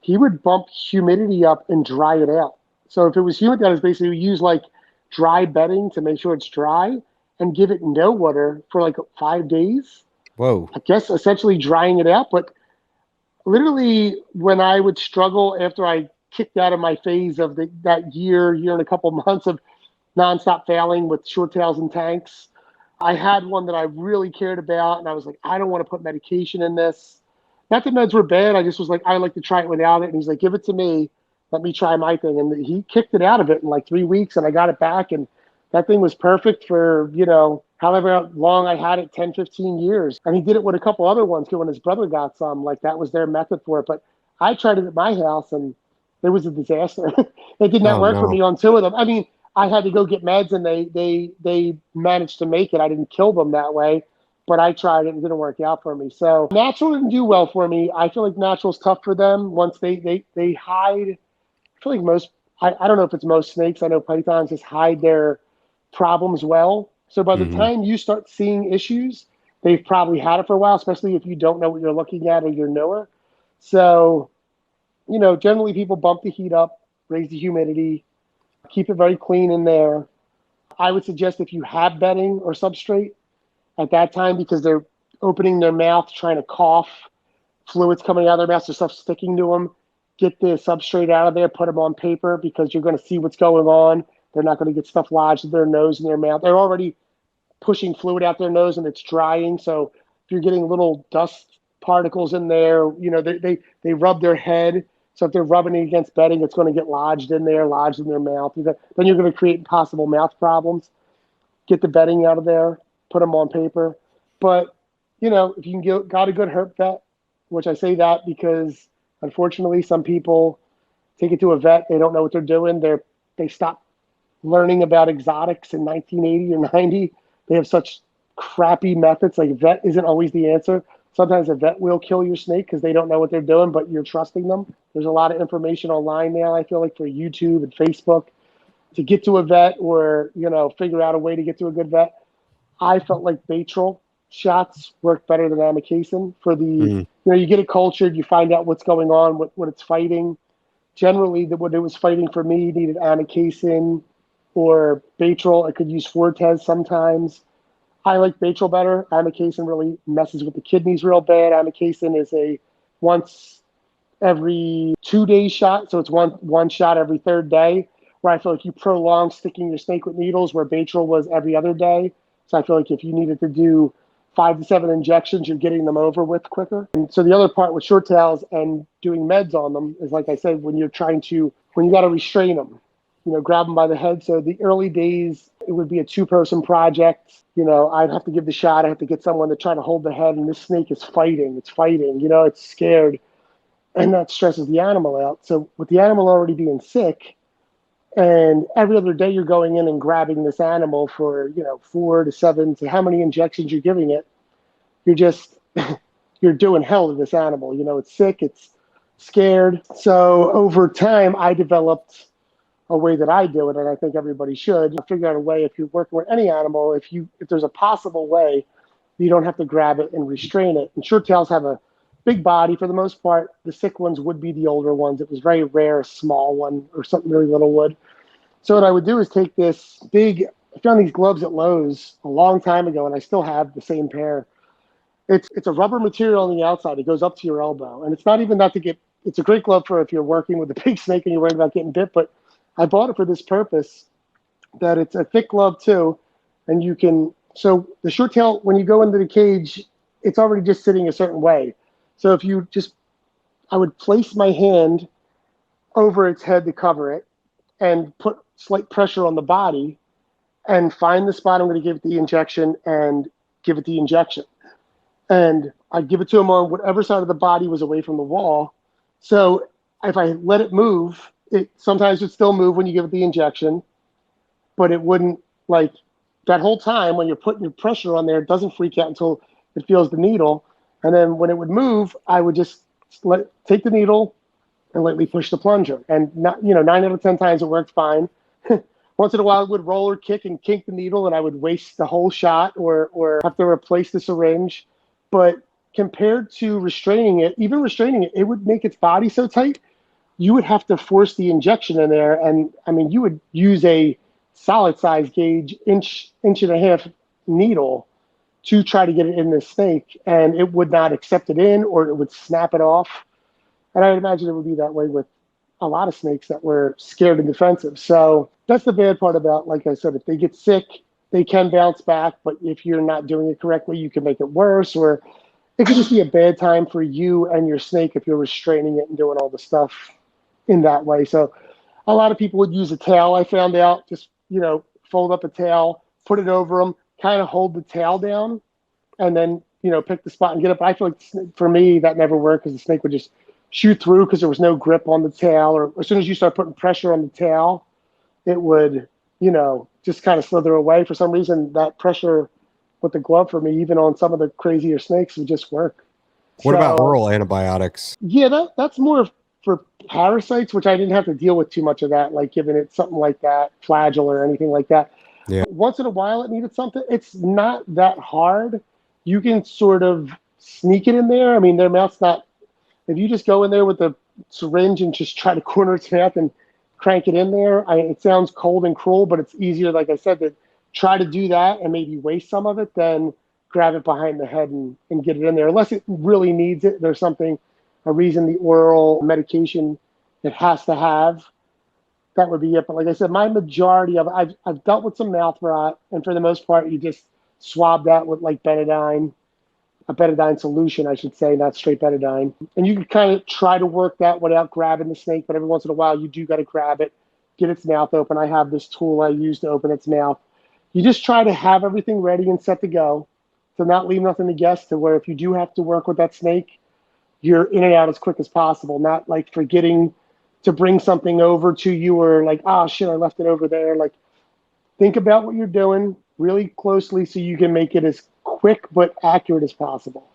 He would bump humidity up and dry it out. So if it was humid, that is basically use like dry bedding to make sure it's dry and give it no water for like 5 days. Whoa. I guess essentially drying it out. But literally when I would struggle after I kicked out of my phase of that year and a couple months of nonstop failing with short tails and tanks, I had one that I really cared about, and I was like, I don't want to put medication in this. Not that meds were bad. I just was like, I like to try it without it. And he's like, give it to me. Let me try my thing. And he kicked it out of it in like 3 weeks, and I got it back. And that thing was perfect for, however long I had it, 10, 15 years. And he did it with a couple other ones too. When his brother got some, like that was their method for it. But I tried it at my house, and it was a disaster. It did not work for me on 2 of them. I mean, I had to go get meds, and they managed to make it. I didn't kill them that way, but I tried it and it didn't work out for me. So natural didn't do well for me. I feel like natural's tough for them. Once they hide, I feel like I don't know if it's most snakes. I know pythons just hide their problems well. So by the time you start seeing issues, they've probably had it for a while, especially if you don't know what you're looking at or you're newer. So, generally people bump the heat up, raise the humidity, keep it very clean in there. I would suggest if you have bedding or substrate at that time, because they're opening their mouth, trying to cough, fluids coming out of their mouth, so stuff sticking to them, get the substrate out of there, put them on paper, because you're going to see what's going on. They're not going to get stuff lodged in their nose and their mouth. They're already pushing fluid out their nose and it's drying. So if you're getting little dust particles in there, they rub their head. So if they're rubbing it against bedding, it's going to get lodged in their mouth. Then you're going to create possible mouth problems. Get the bedding out of there, put them on paper. But, if you can got a good herp vet, which I say that because unfortunately some people take it to a vet, they don't know what they're doing. They stop learning about exotics in 1980 or 90. They have such crappy methods. Like vet isn't always the answer. Sometimes a vet will kill your snake because they don't know what they're doing, but you're trusting them. There's a lot of information online now, I feel like, for YouTube and Facebook to get to a vet or, figure out a way to get to a good vet. I felt like Baytril shots worked better than amikacin for the, you get it cultured, you find out what's going on, what it's fighting. Generally, what it was fighting for me needed amikacin or Baytril. I could use Fortes sometimes. I like Baytril better. Amikacin really messes with the kidneys real bad. Amikacin is a once every 2 days shot, so it's one shot every 3rd day, where I feel like you prolong sticking your snake with needles, where Baytril was every other day. So I feel like if you needed to do 5 to 7 injections, you're getting them over with quicker. And so the other part with short tails and doing meds on them is, like I said, when you got to restrain them, grab them by the head. So the early days, it would be a 2-person project. I'd have to give the shot. I have to get someone to try to hold the head, and this snake is fighting. It's fighting, it's scared. And that stresses the animal out. So with the animal already being sick, and every other day you're going in and grabbing this animal for, 4 to 7 to how many injections you're giving it, you're just, you're doing hell to this animal. It's sick, it's scared. So over time, I developed a way that I do it, and I think everybody should figure out a way. If you're working with any animal, if there's a possible way, you don't have to grab it and restrain it. And short tails have a big body for the most part. The sick ones would be the older ones. It was very rare a small one or something really little would. So what I would do is take this I found these gloves at Lowe's a long time ago, and I still have the same pair. It's a rubber material on the outside. It goes up to your elbow, and it's not even that it's a great glove for if you're working with a big snake and you're worried about getting bit, but I bought it for this purpose, that it's a thick glove too, and so the short tail, when you go into the cage, it's already just sitting a certain way. So I would place my hand over its head to cover it and put slight pressure on the body and find the spot I'm going to give it the injection and give it the injection. And I'd give it to him on whatever side of the body was away from the wall. So if I let it move, it sometimes would still move when you give it the injection, but it wouldn't, like, that whole time when you're putting your pressure on there, it doesn't freak out until it feels the needle. And then when it would move, I would just take the needle and lightly push the plunger. And not, 9 out of 10 times it worked fine. Once in a while, it would roll or kick and kink the needle, and I would waste the whole shot or have to replace the syringe. But compared to restraining it, even restraining it, it would make its body so tight, you would have to force the injection in there. And I mean, you would use a solid size gauge, inch and a half needle to try to get it in the snake, and it would not accept it in, or it would snap it off. And I would imagine it would be that way with a lot of snakes that were scared and defensive. So that's the bad part about, like I said, if they get sick, they can bounce back, but if you're not doing it correctly, you can make it worse, or it could just be a bad time for you and your snake if you're restraining it and doing all the stuff in that way. So a lot of people would use a tail, I found out, just, fold up a tail, put it over them, kind of hold the tail down, and then, pick the spot and get it. But I feel like for me, that never worked because the snake would just shoot through because there was no grip on the tail, or as soon as you start putting pressure on the tail, it would, just kind of slither away. For some reason, that pressure with the glove for me, even on some of the crazier snakes, would just work. What about oral antibiotics? Yeah, that's more for parasites, which I didn't have to deal with too much of that, like giving it something like that, Flagyl or anything like that. Yeah. Once in a while it needed something. It's not that hard. You can sort of sneak it in there. I mean, their mouth's not, if you just go in there with the syringe and just try to corner its mouth and crank it in there, it sounds cold and cruel, but it's easier, like I said, to try to do that and maybe waste some of it than grab it behind the head and get it in there. Unless it really needs it, there's a reason the oral medication it has to have, that would be it. But like I said, my majority of I've dealt with some mouth rot, and for the most part, you just swab that with like betadine, a betadine solution, I should say, not straight betadine. And you can kind of try to work that without grabbing the snake, but every once in a while, you do got to grab it, get its mouth open. I have this tool I use to open its mouth. You just try to have everything ready and set to go, to not leave nothing to guess, to where if you do have to work with that snake, you're in and out as quick as possible, not like forgetting to bring something over to you, or like, oh shit, I left it over there. Like, think about what you're doing really closely so you can make it as quick but accurate as possible.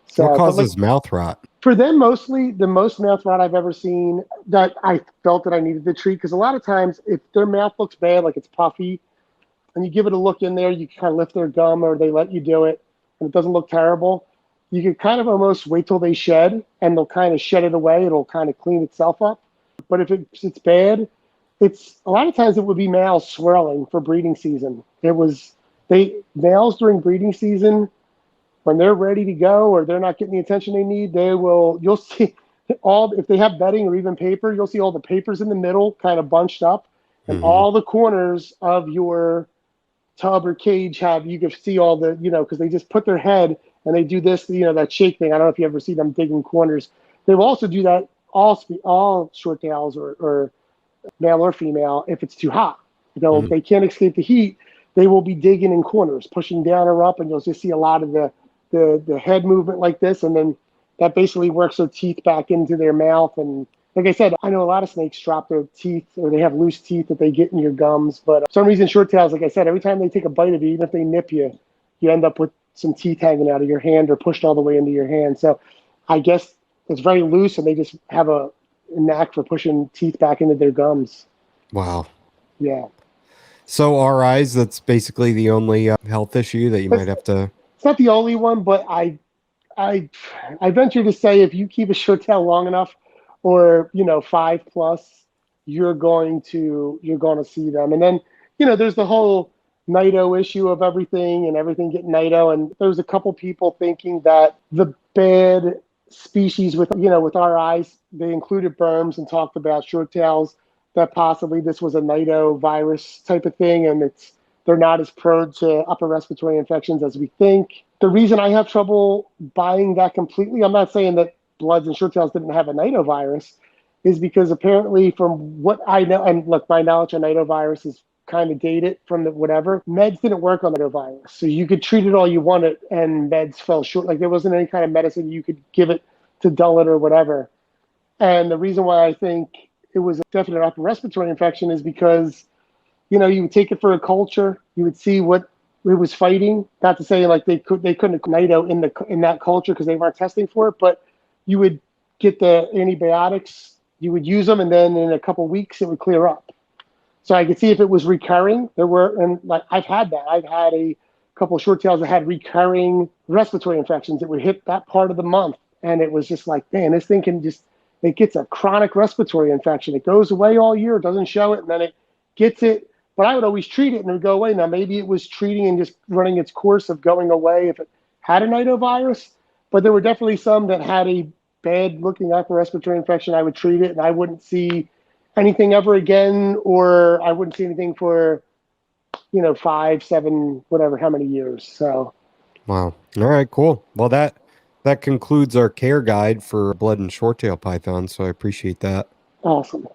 So, what causes mouth rot? For them, mostly the most mouth rot I've ever seen that I felt that I needed to treat, because a lot of times if their mouth looks bad, like it's puffy, and you give it a look in there, you kind of lift their gum or they let you do it, and it doesn't look terrible, you can kind of almost wait till they shed, and they'll kind of shed it away. It'll kind of clean itself up. But if it's bad, it's a lot of times it would be males swirling for breeding season. Males during breeding season, when they're ready to go or they're not getting the attention they need, you'll see if they have bedding or even paper, you'll see all the papers in the middle kind of bunched up, and all the corners of your tub or cage you can see all the, because they just put their head and they do this, that shake thing. I don't know if you ever see them digging corners. They will also do that all short tails or male or female if it's too hot. If they can't escape the heat, they will be digging in corners, pushing down or up, and you'll just see a lot of the head movement like this, and then that basically works their teeth back into their mouth. And like I said, I know a lot of snakes drop their teeth, or they have loose teeth that they get in your gums. But for some reason, short tails, like I said, every time they take a bite of you, even if they nip you, you end up with some teeth hanging out of your hand or pushed all the way into your hand. So I guess it's very loose, and they just have a knack for pushing teeth back into their gums. Wow. Yeah. So RIs, that's basically the only health issue that you might have to... It's not the only one, but I venture to say if you keep a short tail long enough, or 5+, you're going to see them. And then there's the whole NITO issue of everything getting NITO, and there's a couple people thinking that the bad species with our eyes, they included berms and talked about short tails, that possibly this was a NITO virus type of thing, and they're not as prone to upper respiratory infections as we think. The reason I have trouble buying that completely, I'm not saying that Bloods and short tails didn't have a NITO virus, is because apparently from what I know, and look, my knowledge on nidovirus is kind of dated from the whatever, meds didn't work on nidovirus. So you could treat it all you wanted and meds fell short. Like there wasn't any kind of medicine you could give it to dull it or whatever. And the reason why I think it was a definite upper respiratory infection is because, you would take it for a culture, you would see what it was fighting. Not to say like they couldn't nido in that culture because they weren't testing for it, but you would get the antibiotics, you would use them, and then in a couple of weeks it would clear up. So I could see if it was recurring. And like I've had that. I've had a couple of short tails that had recurring respiratory infections that would hit that part of the month, and it was just like, man, this thing it gets a chronic respiratory infection. It goes away all year, it doesn't show it, and then it gets it. But I would always treat it and it would go away. Now maybe it was treating and just running its course of going away if it had a nidovirus, but there were definitely some that had a bad looking upper respiratory infection. I would treat it and I wouldn't see anything ever again, or I wouldn't see anything for 5, 7, whatever, how many years. So Wow. All right, cool. Well, that concludes our care guide for blood and short tail pythons, so I appreciate that. awesome.